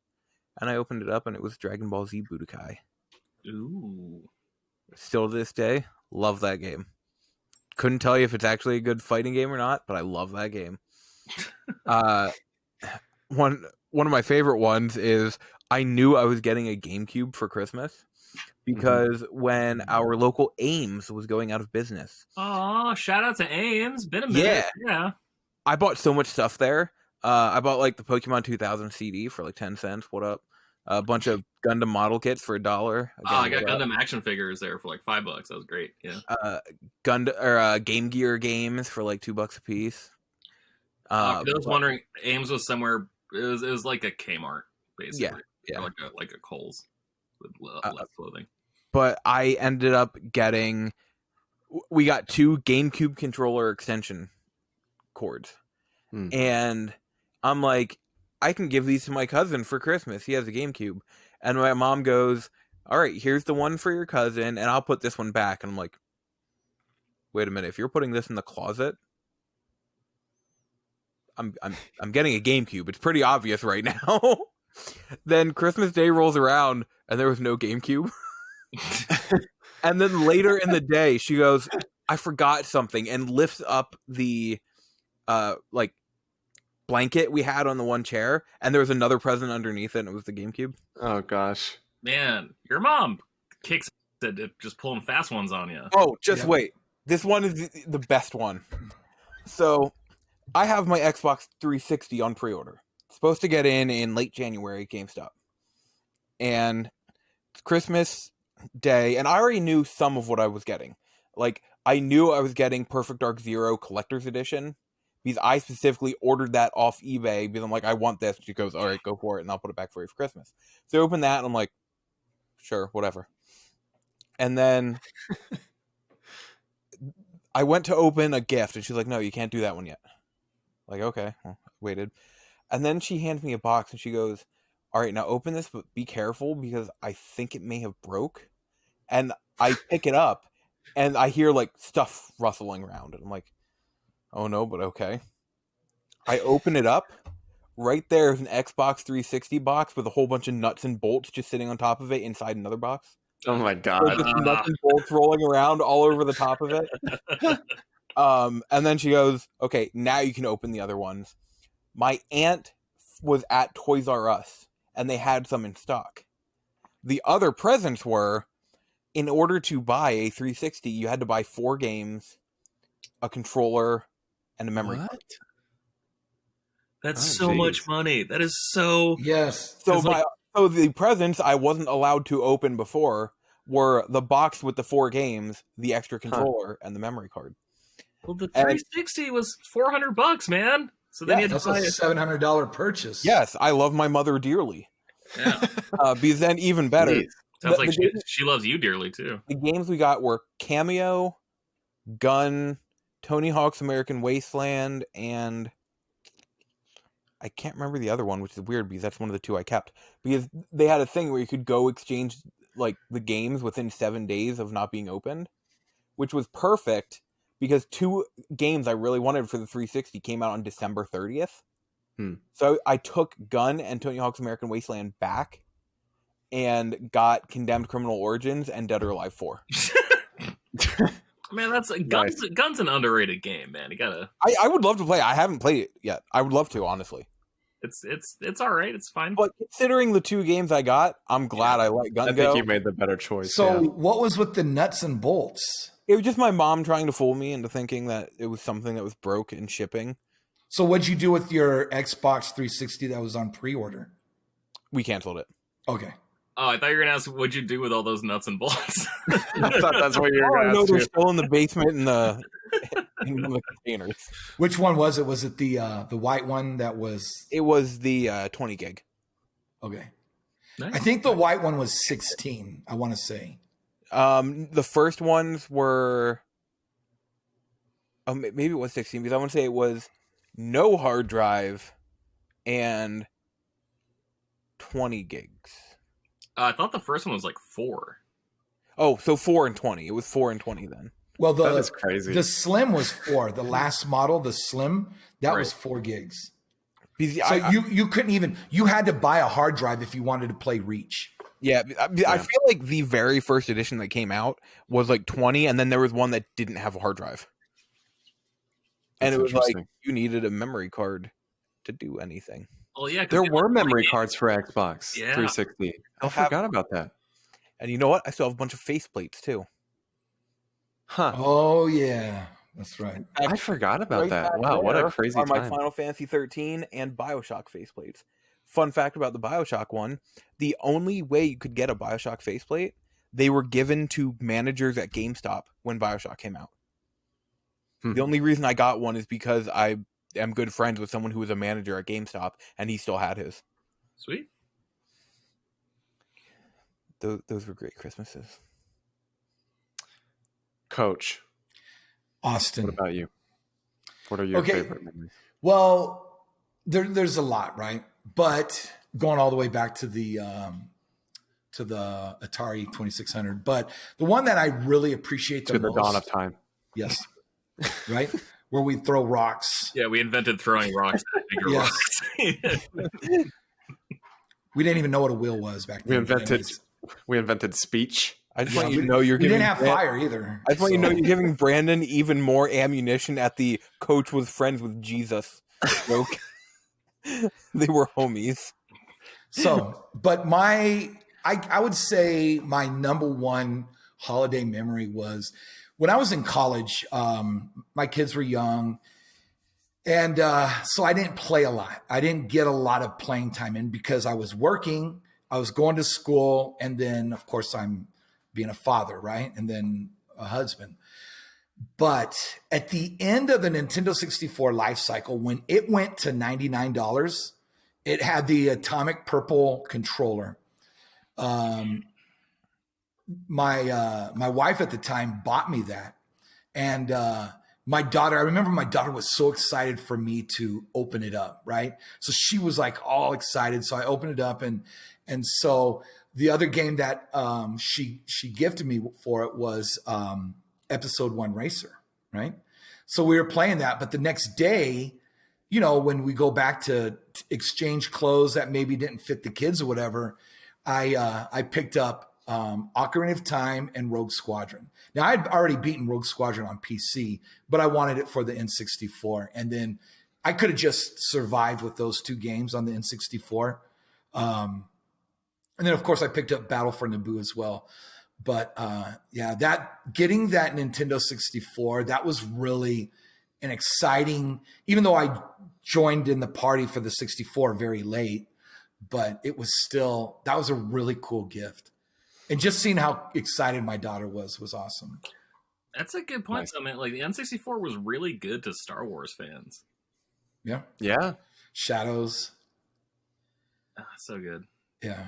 and I opened it up, and it was Dragon Ball Z Budokai. Ooh. Still to this day, love that game. Couldn't tell you if it's actually a good fighting game or not, but I love that game. One of my favorite ones is I knew I was getting a GameCube for Christmas because when our local Ames was going out of business. Oh, shout out to Ames. Been a minute. Yeah. I bought so much stuff there. I bought like the Pokemon 2000 CD for like 10 cents. What up? A bunch of Gundam model kits for $1. Again, I got Gundam action figures there for like $5. That was great. Yeah. Game Gear games for like $2 a piece. For those wondering, Ames was somewhere. It was like a Kmart, basically. Yeah. Or like a Kohl's with less clothing. But I ended up getting. We got 2 GameCube controller extension cords, and I'm like, I can give these to my cousin for Christmas. He has a GameCube. And my mom goes, all right, here's the one for your cousin, and I'll put this one back. And I'm like, wait a minute, if you're putting this in the closet, I'm getting a GameCube. It's pretty obvious right now. Then Christmas Day rolls around, and there was no GameCube. And then later in the day, she goes, I forgot something, and lifts up the like blanket we had on the one chair, and there was another present underneath it, and it was the GameCube. Oh gosh. Man, your mom kicks it just pulling fast ones on you. Oh, just wait. This one is the best one. So, I have my Xbox 360 on pre-order. Supposed to get in late January at GameStop. And it's Christmas Day, and I already knew some of what I was getting. Like, I knew I was getting Perfect Dark Zero Collector's Edition, because I specifically ordered that off eBay, because I'm like, I want this. She goes, all right, go for it, and I'll put it back for you for Christmas. So I open that, and I'm like, sure, whatever. And then I went to open a gift, and she's like, no, you can't do that one yet. Like, okay, well, I waited. And then she hands me a box, and she goes, all right, now open this, but be careful, because I think it may have broke. And I pick it up, and I hear, like, stuff rustling around. And I'm like, oh, no, but okay. I open it up. Right there is an Xbox 360 box with a whole bunch of nuts and bolts just sitting on top of it inside another box. Oh my So god. just nuts and bolts rolling around all over the top of it. And then she goes, okay, now you can open the other ones. My aunt was at Toys R Us, and they had some in stock. The other presents were, in order to buy a 360, you had to buy 4 games, a controller, and a memory card. That's Oh, so geez. much money. That is so... Yes. So, It's like- so the presents I wasn't allowed to open before were the box with the 4 games, the extra controller, and the memory card. Well, the 360 was $400, man. So then you had That's to buy a it. $700 purchase. Yes, I love my mother dearly. Yeah. Because then even better, Jeez. Sounds like the she loves you dearly, too. the games we got were Cameo, Gun, Tony Hawk's American Wasteland, and I can't remember the other one, which is weird because that's one of the 2 I kept. Because they had a thing where you could go exchange like the games within 7 days of not being opened, which was perfect because 2 games I really wanted for the 360 came out on December 30th. So I took Gun and Tony Hawk's American Wasteland back and got Condemned Criminal Origins and Dead or Alive 4. Man, that's Nice. Gun's an underrated game, man. You gotta... I would love to play. I haven't played it yet. I would love to, honestly. It's all right. It's fine. But considering the 2 games I got, I'm glad I let Gun I go. think you made the better choice. So yeah. what was with the nuts and bolts? It was just my mom trying to fool me into thinking that it was something that was broke in shipping. So what'd you do with your Xbox 360 that was on pre-order? We canceled it. Okay. Oh, I thought you were gonna ask what'd you do with all those nuts and bolts. I thought that's what you were Oh, I going know to they're ask. still in the basement in the containers. Which one was it? Was it the white one that was It was the 20 gig. okay? Nice. I think the white one was 16. I want to say. The first ones were, maybe it was 16 because I want to say it was no hard drive and 20 gigs. I thought the first one was like 4. Oh, so 4 and 20. It was 4 and 20 then. Well, That is crazy. the Slim was 4. The last model, the Slim, that was Right. 4 gigs. Because So you couldn't even, you had to buy a hard drive if you wanted to play Reach. yeah, I feel like the very first edition that came out was like 20, and then there was one that didn't have a hard drive. And That's it was like interesting. you needed a memory card to do anything. Well, yeah, 'cause There they were were memory games. cards for Xbox Yeah. 360. I I'll have- forgot about that. And you know what? I still have a bunch of faceplates too. Huh. Oh yeah, that's right. I forgot about Right that. back Wow, what a there crazy are my time. Final Fantasy 13 and BioShock faceplates. Fun fact about the BioShock one, the only way you could get a BioShock faceplate, they were given to managers at GameStop when BioShock came out. The only reason I got one is because I am good friends with someone who was a manager at GameStop, and he still had his. Sweet. Those were great Christmases. Coach, Austin. what about you? What are your Okay. favorite memories? Well, There's a lot, right? But going all the way back to the Atari 2600. But the one that I really appreciate the most, dawn of time. Yes, right, where we throw rocks. Yeah, we invented throwing rocks at bigger Yes. rocks. We didn't even know what a wheel was back then. We invented speech. I just want you to know we didn't have fire either. I just want you to know you're giving Brandon even more ammunition at the coach was friends with Jesus joke. They were homies. So, but I would say my number one holiday memory was when I was in college. My kids were young, and so I didn't play a lot. I didn't get a lot of playing time in because I was working, I was going to school, and then, of course, I'm being a father, right? And then a husband. But at the end of the Nintendo 64 life cycle, when it went to $99, it had the atomic purple controller. My wife at the time bought me that. And my daughter, I remember my daughter was so excited for me to open it up, right? So she was like all excited. So I opened it up, and so the other game that she gifted me for it was Episode 1 Racer, right? So we were playing that, but the next day, you know, when we go back to exchange clothes that maybe didn't fit the kids or whatever, I picked up Ocarina of Time and Rogue Squadron. Now, I'd already beaten Rogue Squadron on PC, but I wanted it for the N64. And then I could have just survived with those two games on the N64. And then, of course, I picked up Battle for Naboo as well. But getting that Nintendo 64, that was really an exciting, even though I joined in the party for the 64 very late, but it was still, that was a really cool gift. And just seeing how excited my daughter was awesome. That's a good point, though, man. Like, the N64 was really good to Star Wars fans. Yeah. Yeah. Shadows. So good. Yeah.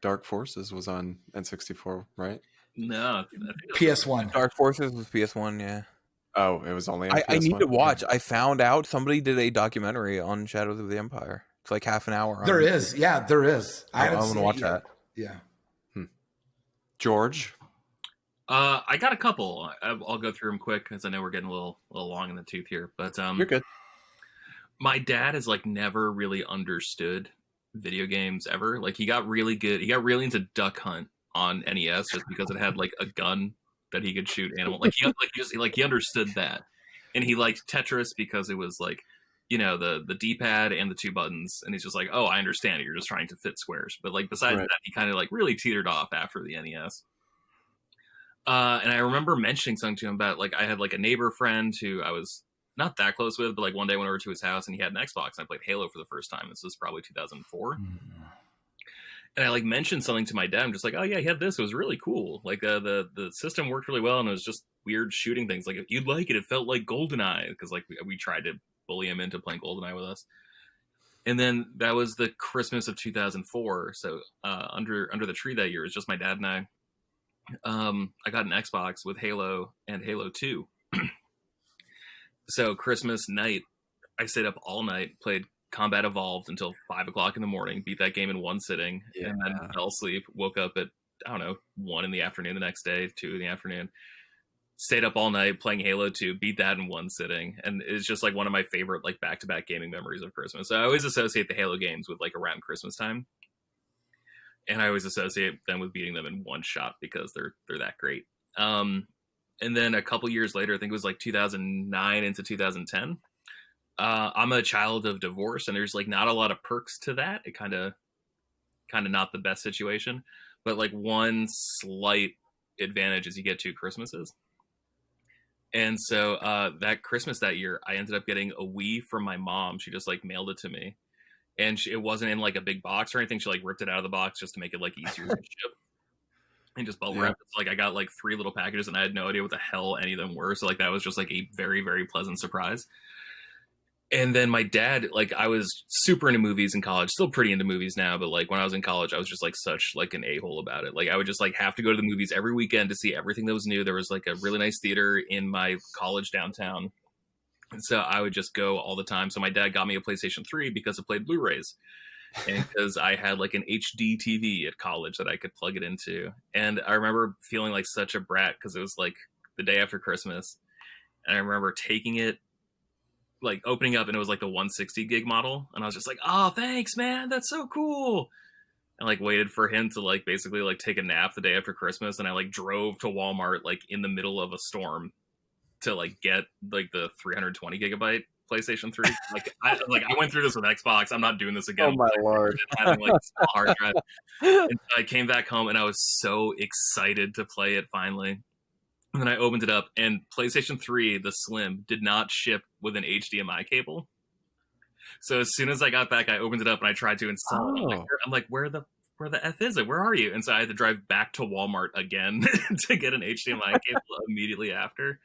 Dark Forces was on N64, right? No. PS1. Dark Forces was PS1, yeah. Oh, it was only on PS1? I need to watch. I found out somebody did a documentary on Shadows of the Empire. It's like half an hour. There is. Yeah, there is. I want to watch that. Yeah. George? I got a couple. I'll go through them quick because I know we're getting a little long in the tooth here. But You're good. My dad has like never really understood video games ever. Like, he got really good. He got really into Duck Hunt on NES just because it had like a gun that he could shoot animal. Like he understood that, and he liked Tetris because it was like, you know, the D-pad and the two buttons, and he's just like, oh, I understand it. You're just trying to fit squares. But like besides that, he kind of like really teetered off after the NES. And I remember mentioning something to him about, like, I had like a neighbor friend who I was not that close with, but like one day I went over to his house and he had an Xbox and I played Halo for the first time. This was probably 2004. And I like mentioned something to my dad. I'm just like, oh yeah, he had this. It was really cool. Like the system worked really well, and it was just weird shooting things. Like, if you'd like it, it felt like GoldenEye, because like we tried to bully him into playing GoldenEye with us. And then that was the Christmas of 2004. So under the tree that year, it was just my dad and I. I got an Xbox with Halo and Halo 2. So Christmas night, I stayed up all night, played Combat Evolved until 5 o'clock in the morning, beat that game in one sitting, and then fell asleep, woke up at, I don't know, 1 in the afternoon the next day, 2 in the afternoon. Stayed up all night playing Halo 2, beat that in one sitting. And it's just like one of my favorite like back-to-back gaming memories of Christmas. So I always associate the Halo games with like around Christmas time. And I always associate them with beating them in one shot because they're that great. And then a couple years later, I think it was like 2009 into 2010. I'm a child of divorce, and there's like not a lot of perks to that. It kind of not the best situation, but like one slight advantage is you get 2 Christmases. And so that Christmas that year, I ended up getting a Wii from my mom. She just like mailed it to me, and it wasn't in like a big box or anything. She like ripped it out of the box just to make it like easier to ship, and just bubble wrapped. So, like, I got like 3 little packages, and I had no idea what the hell any of them were. So like that was just like a very, very pleasant surprise. And then my dad, like, I was super into movies in college, still pretty into movies now, but like when I was in college, I was just like such like an a-hole about it. Like, I would just like have to go to the movies every weekend to see everything that was new. There was like a really nice theater in my college downtown. And so I would just go all the time. So my dad got me a PlayStation 3 because it played Blu-rays. And because I had like an HD TV at college that I could plug it into. And I remember feeling like such a brat because it was like the day after Christmas. And I remember taking it, like opening up, and it was like the 160 gig model. And I was just like, oh, thanks, man. That's so cool. And like waited for him to like basically like take a nap the day after Christmas. And I like drove to Walmart like in the middle of a storm to like get like the 320 gigabyte PlayStation 3. I went through this with Xbox. I'm not doing this again. Oh my lord! Having like a small hard drive. And I came back home and I was so excited to play it finally. And then I opened it up, and PlayStation 3, the Slim, did not ship with an HDMI cable. So as soon as I got back, I opened it up and I tried to install it. I'm like, where the F is it? Where are you? And so I had to drive back to Walmart again to get an HDMI cable immediately after.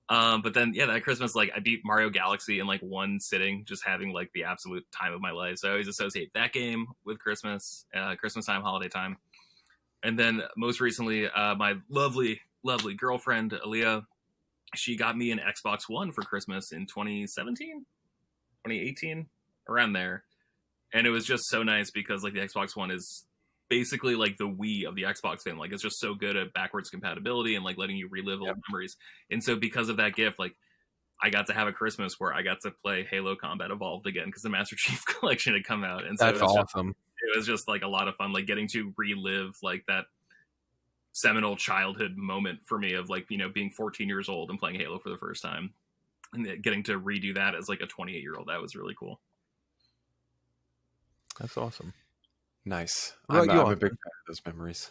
But then, yeah, that Christmas, like, I beat Mario Galaxy in, like, one sitting, just having, like, the absolute time of my life. So I always associate that game with Christmas, Christmas time, holiday time. And then, most recently, my lovely girlfriend, Aaliyah, she got me an Xbox One for Christmas in 2017, 2018, around there. And it was just so nice because, like, the Xbox One is basically like the Wii of the Xbox family. Like, it's just so good at backwards compatibility and like letting you relive old memories. And so because of that gift, like I got to have a Christmas where I got to play Halo Combat Evolved again because the Master Chief Collection had come out. And so That's awesome. It was just like a lot of fun, like getting to relive like that seminal childhood moment for me of like, you know, being 14 years old and playing Halo for the first time and getting to redo that as like a 28-year-old. That was really cool. That's awesome. Nice. I'm a big fan of those memories.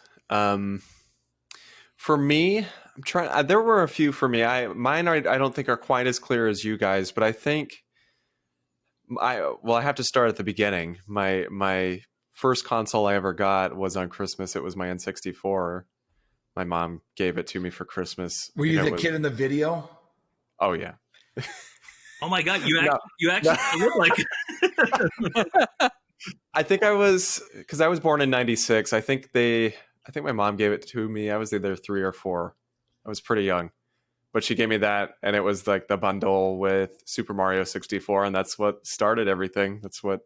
For me, I'm trying. There were a few for me. Mine I don't think are quite as clear as you guys, but I think I have to start at the beginning. My first console I ever got was on Christmas. It was my N64. My mom gave it to me for Christmas. Were you the kid in the video? Oh yeah. Oh my god, you actually look like I think I was, because I was born in 96. I think my mom gave it to me. I was either 3 or 4. I was pretty young, but she gave me that, and it was like the bundle with Super Mario 64, and that's what started everything. That's what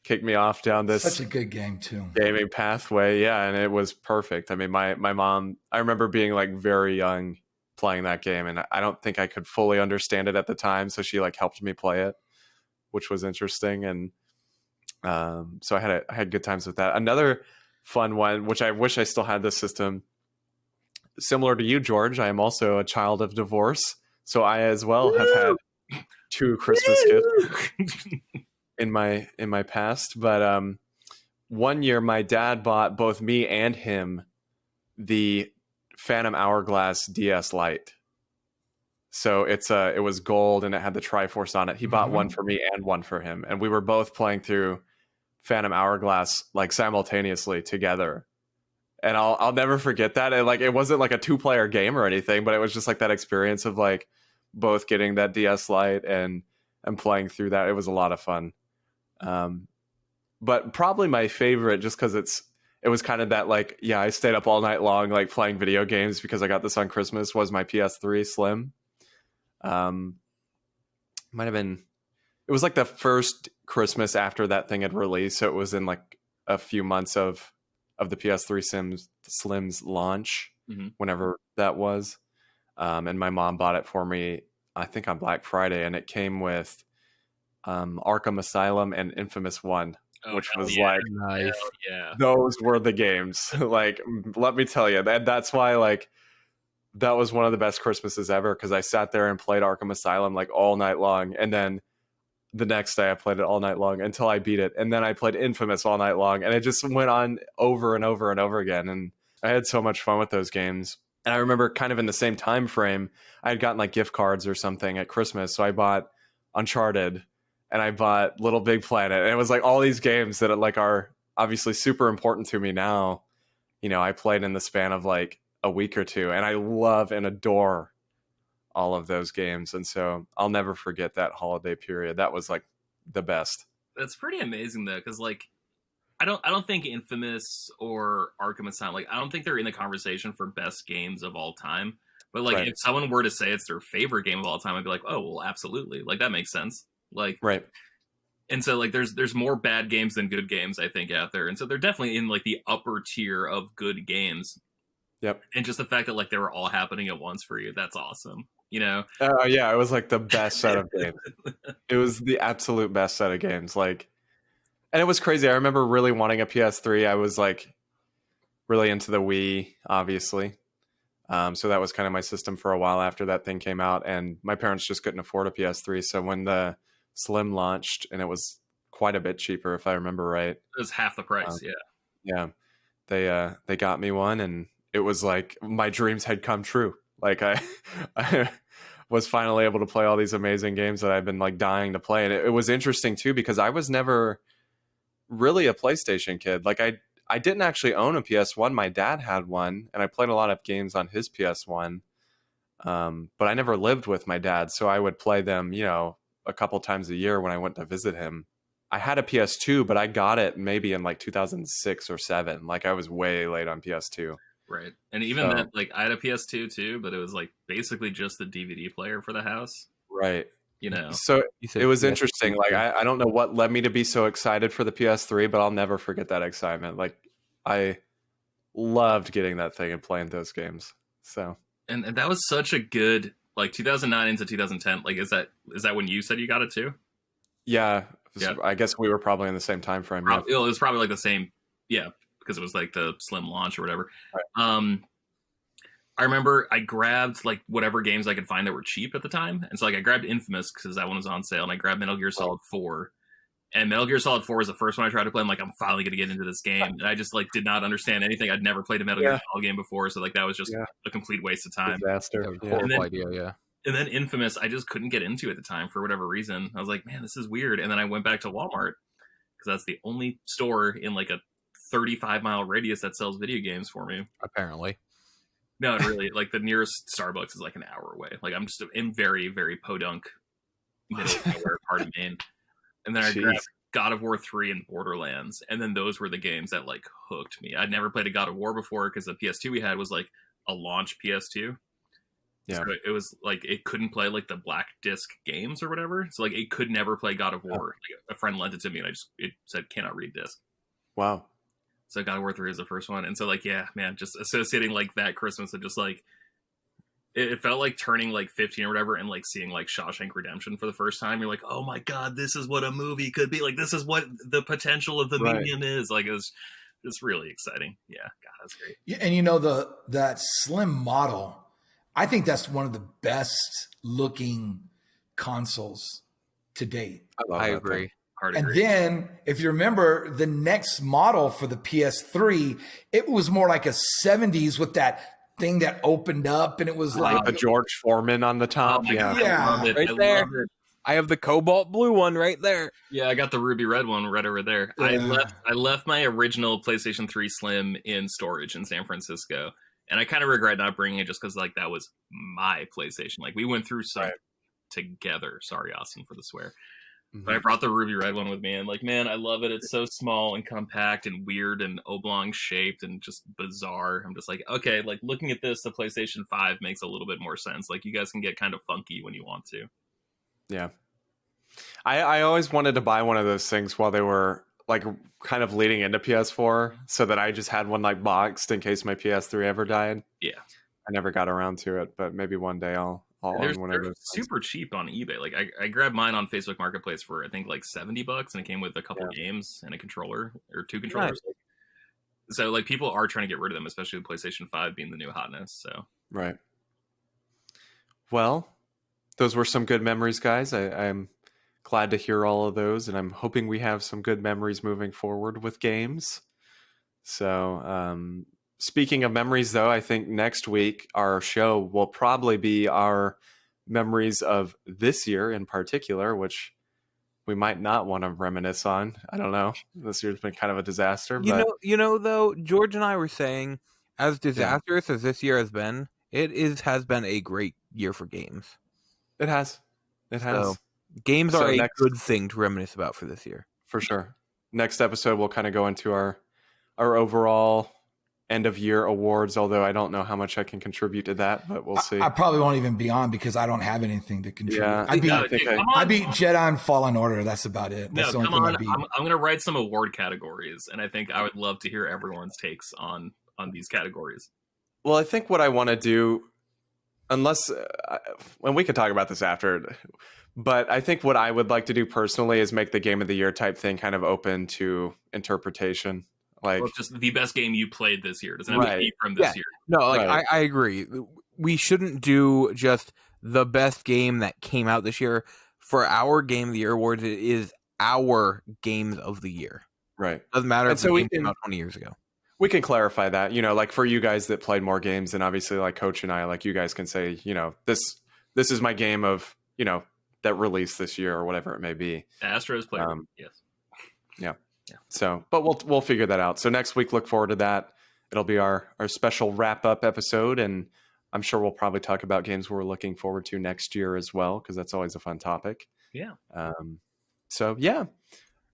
kicked me off down this such a good game too, gaming pathway. Yeah, and it was perfect. I mean, my mom, I remember being like very young playing that game, and I don't think I could fully understand it at the time, so she like helped me play it, which was interesting. And so I had good times with that. Another fun one, which I wish I still had this system, similar to you, George. I am also a child of divorce, so I as well have had 2 Christmas gifts in my past. But one year, my dad bought both me and him the Phantom Hourglass DS Lite. So it was gold and it had the Triforce on it. He bought one for me and one for him, and we were both playing through Phantom Hourglass like simultaneously together. And I'll never forget that. And like it wasn't like a 2-player game or anything, but it was just like that experience of like both getting that DS Lite and playing through that. It was a lot of fun. But probably my favorite, just because it was kind of that like, yeah, I stayed up all night long like playing video games because I got this on Christmas, was my PS3 Slim. Might have been, it was like the first Christmas after that thing had released, so it was in like a few months of the PS3 Slim's launch, whenever that was. And my mom bought it for me, I think on Black Friday, and it came with Arkham Asylum and Infamous 1, which was like, nice. Yeah. Those were the games. Like, let me tell you, that's why like that was one of the best Christmases ever, because I sat there and played Arkham Asylum like all night long, and then the next day I played it all night long until I beat it, and then I played Infamous all night long, and it just went on over and over and over again, and I had so much fun with those games. And I remember kind of in the same time frame, I had gotten like gift cards or something at Christmas, so I bought Uncharted and I bought Little Big Planet, and it was like all these games that like are obviously super important to me now. You know, I played in the span of like a week or two, and I love and adore all of those games. And so I'll never forget that holiday period. That was like the best. That's pretty amazing though, because like I don't think Infamous or Arkham Asylum, like I don't think they're in the conversation for best games of all time. But like, Right. if someone were to say it's their favorite game of all time, I'd be like, oh, well, absolutely. Like, that makes sense. Like, Right. and so like, there's more bad games than good games, I think, out there. And so they're definitely in like the upper tier of good games. Yep. And just the fact that like they were all happening at once for you, that's awesome. You know? Yeah, it was like the best set of games. It was the absolute best set of games. Like, and it was crazy. I remember really wanting a PS3. I was like really into the Wii, obviously. So that was kind of my system for a while after that thing came out. And my parents just couldn't afford a PS3. So when the Slim launched, and it was quite a bit cheaper, if I remember right. It was half the price. Yeah. They got me one, and it was like my dreams had come true. Like I was finally able to play all these amazing games that I've been like dying to play. And it was interesting too, because I was never really a PlayStation kid. Like I didn't actually own a PS1. My dad had one, and I played a lot of games on his PS1. But I never lived with my dad, so I would play them, a couple times a year when I went to visit him. I had a PS2, but I got it maybe in like 2006 or 7. Like I was way late on PS2. Right. And even then, like I had a PS2 too, but it was like basically just the DVD player for the house. Right. So it was interesting. Like I don't know what led me to be so excited for the PS3, but I'll never forget that excitement. Like I loved getting that thing and playing those games. So and that was such a good like 2009 into 2010. Like is that when you said you got it too? Yeah. I guess we were probably in the same time frame. Yeah. It was probably like the same. Yeah, because it was like the Slim launch or whatever. Right. I remember I grabbed like whatever games I could find that were cheap at the time. And so like I grabbed Infamous because that one was on sale, and I grabbed Metal Gear Solid 4. And Metal Gear Solid 4 was the first one I tried to play. I'm like, I'm finally going to get into this game. And I just like did not understand anything. I'd never played a Metal Gear Solid game before. So like that was just a complete waste of time. Disaster. Horrible idea, yeah. And then Infamous, I just couldn't get into at the time for whatever reason. I was like, man, this is weird. And then I went back to Walmart because that's the only store in like a 35-mile radius that sells video games for me. Apparently. No, really, like the nearest Starbucks is like an hour away. Like I'm just in very, very podunk middle of nowhere part of Maine. And then I grabbed God of War 3 and Borderlands. And then those were the games that like hooked me. I'd never played a God of War before because the PS2 we had was like a launch PS2. Yeah. So it was like it couldn't play like the black disc games or whatever. So like it could never play God of War. Like, a friend lent it to me and it said cannot read disc. Wow. So God of War 3 is the first one. And so like, yeah, man, just associating like that Christmas and just like, it felt like turning like 15 or whatever and like seeing like Shawshank Redemption for the first time. You're like, oh my God, this is what a movie could be. Like, this is what the potential of the medium is. Like, it was just really exciting. Yeah. God, that's great. Yeah, and that Slim model, I think that's one of the best looking consoles to date. I agree. And then, if you remember, the next model for the PS3, it was more like a 70s with that thing that opened up, and it was like a George Foreman on the top. Right there. I have the cobalt blue one right there. Yeah, I got the ruby red one right over there. Yeah. I left my original PlayStation 3 Slim in storage in San Francisco, and I kind of regret not bringing it just because like that was my PlayStation. Like we went through some together. Sorry, Austin, for the swear. But I brought the ruby red one with me, and like, man, I love it. It's so small and compact and weird and oblong shaped and just bizarre. I'm just like, okay, like looking at this, the PlayStation 5 makes a little bit more sense. Like you guys can get kind of funky when you want to. Yeah. I always wanted to buy one of those things while they were like kind of leading into PS4 so that I just had one like boxed in case my PS3 ever died. Yeah. I never got around to it, but maybe one day I'll own one of those. Super cheap on eBay. Like I grabbed mine on Facebook Marketplace for I think like $70, and it came with a couple games and a controller or two controllers. Nice. So like people are trying to get rid of them, especially with PlayStation 5 being the new hotness. So right. Well, those were some good memories, guys. I'm glad to hear all of those, and I'm hoping we have some good memories moving forward with games. So, speaking of memories, though, I think next week our show will probably be our memories of this year in particular, which we might not want to reminisce on. I don't know. This year's been kind of a disaster. You know, though, George and I were saying, as disastrous as this year has been, has been a great year for games. It has. So, games are a good thing to reminisce about for this year. For sure. Next episode, we'll kind of go into our overall end of year awards, although I don't know how much I can contribute to that, but we'll see. I probably won't even be on because I don't have anything to contribute. Yeah, I beat I beat Jedi and Fallen Order. That's about it. That's the only thing I beat. I'm going to write some award categories, and I think I would love to hear everyone's takes on these categories. Well, I think what I want to do, unless, and we could talk about this after, but I think what I would like to do personally is make the game of the year type thing kind of open to interpretation. Like, well, just the best game you played this year. Doesn't have to be from this year. No, like I agree. We shouldn't do just the best game that came out this year. For our Game of the Year awards, it is our games of the year. Right. Doesn't matter if so the game came out 20 years ago. We can clarify that, like for you guys that played more games, and obviously like Coach and I, like you guys can say, this is my game of, that released this year or whatever it may be. Astros player, yes. Yeah. So, but we'll figure that out. So next week, look forward to that. It'll be our special wrap up episode, and I'm sure we'll probably talk about games we're looking forward to next year as well, because that's always a fun topic. Yeah. So yeah,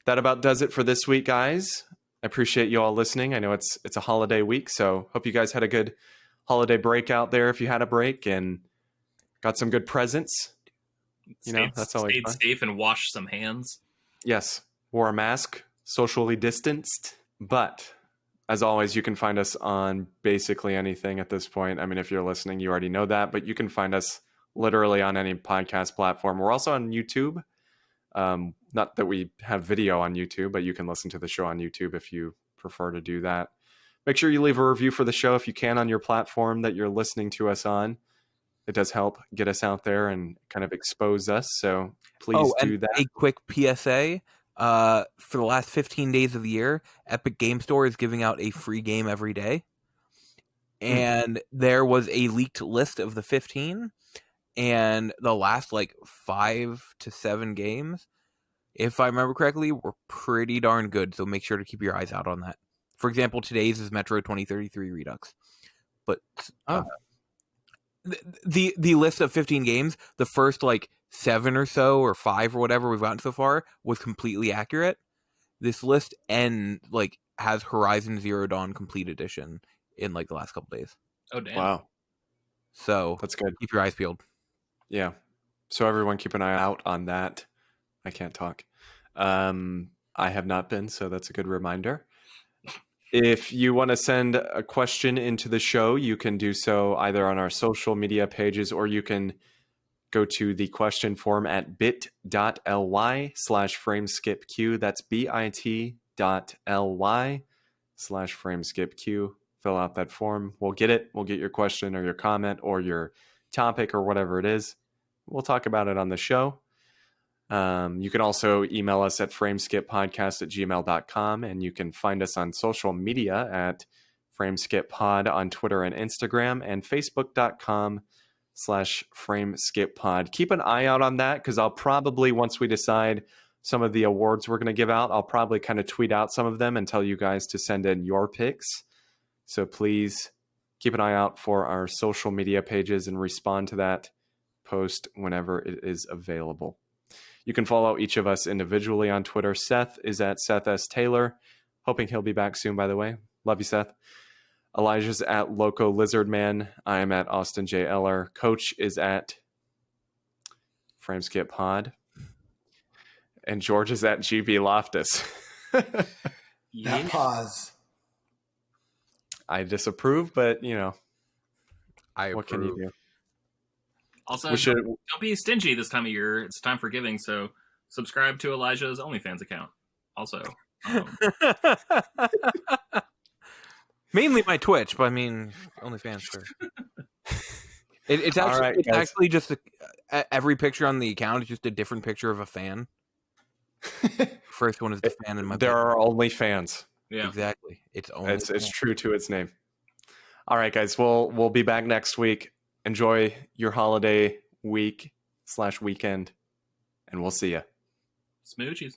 that about does it for this week, guys. I appreciate you all listening. I know it's a holiday week, so hope you guys had a good holiday break out there if you had a break and got some good presents. That's always fun. Stayed safe and washed some hands. Yes, wore a mask, socially distanced. But as always, you can find us on basically anything at this point. I mean, if you're listening, you already know that, but you can find us literally on any podcast platform. We're also on YouTube. Not that we have video on YouTube, but you can listen to the show on YouTube if you prefer to do that. Make sure you leave a review for the show if you can on your platform that you're listening to us on. It does help get us out there and kind of expose us. So please do that. A quick PSA. For the last 15 days of the year, Epic Game Store is giving out a free game every day. And there was a leaked list of the 15. And the last 5 to 7 games, if I remember correctly, were pretty darn good. So make sure to keep your eyes out on that. For example, today's is Metro 2033 Redux. But the list of 15 games, the first 7 or so or 5 or whatever we've gotten so far was completely accurate. This list has Horizon Zero Dawn Complete Edition in the last couple days. Oh damn! Wow, so that's good. Keep your eyes peeled. Yeah. So everyone keep an eye out on that. I can't talk. I have not been, so that's a good reminder. If you want to send a question into the show, you can do so either on our social media pages, or you can go to the question form at bit.ly/frameskipq. That's bit.ly/frameskipq. Fill out that form. We'll get it. We'll get your question or your comment or your topic or whatever it is. We'll talk about it on the show. You can also email us at frameskippodcast@gmail.com, and you can find us on social media at frameskippod on Twitter and Instagram, and facebook.com/frameskippod. Keep an eye out on that, because I'll probably, once we decide some of the awards we're going to give out, I'll probably kind of tweet out some of them and tell you guys to send in your picks. So please keep an eye out for our social media pages and respond to that post whenever it is available. You can follow each of us individually on Twitter. Seth is at Seth S. Taylor. Hoping he'll be back soon, by the way. Love you, Seth. Elijah's at Loco Lizardman. I am at Austin J. Eller. Coach is at Frameskip Pod. And George is at GB Loftus. That pause. I disapprove, but, what approve. can you do? Also, don't be stingy this time of year. It's time for giving, so subscribe to Elijah's OnlyFans account. Also, mainly my Twitch, but I mean OnlyFans. Sure. It's actually actually just every picture on the account is just a different picture of a fan. First one is the fan in my. There are only fans. Yeah, exactly. It's true to its name. All right, guys. We'll be back next week. Enjoy your holiday week/weekend, and we'll see you. Smoochies.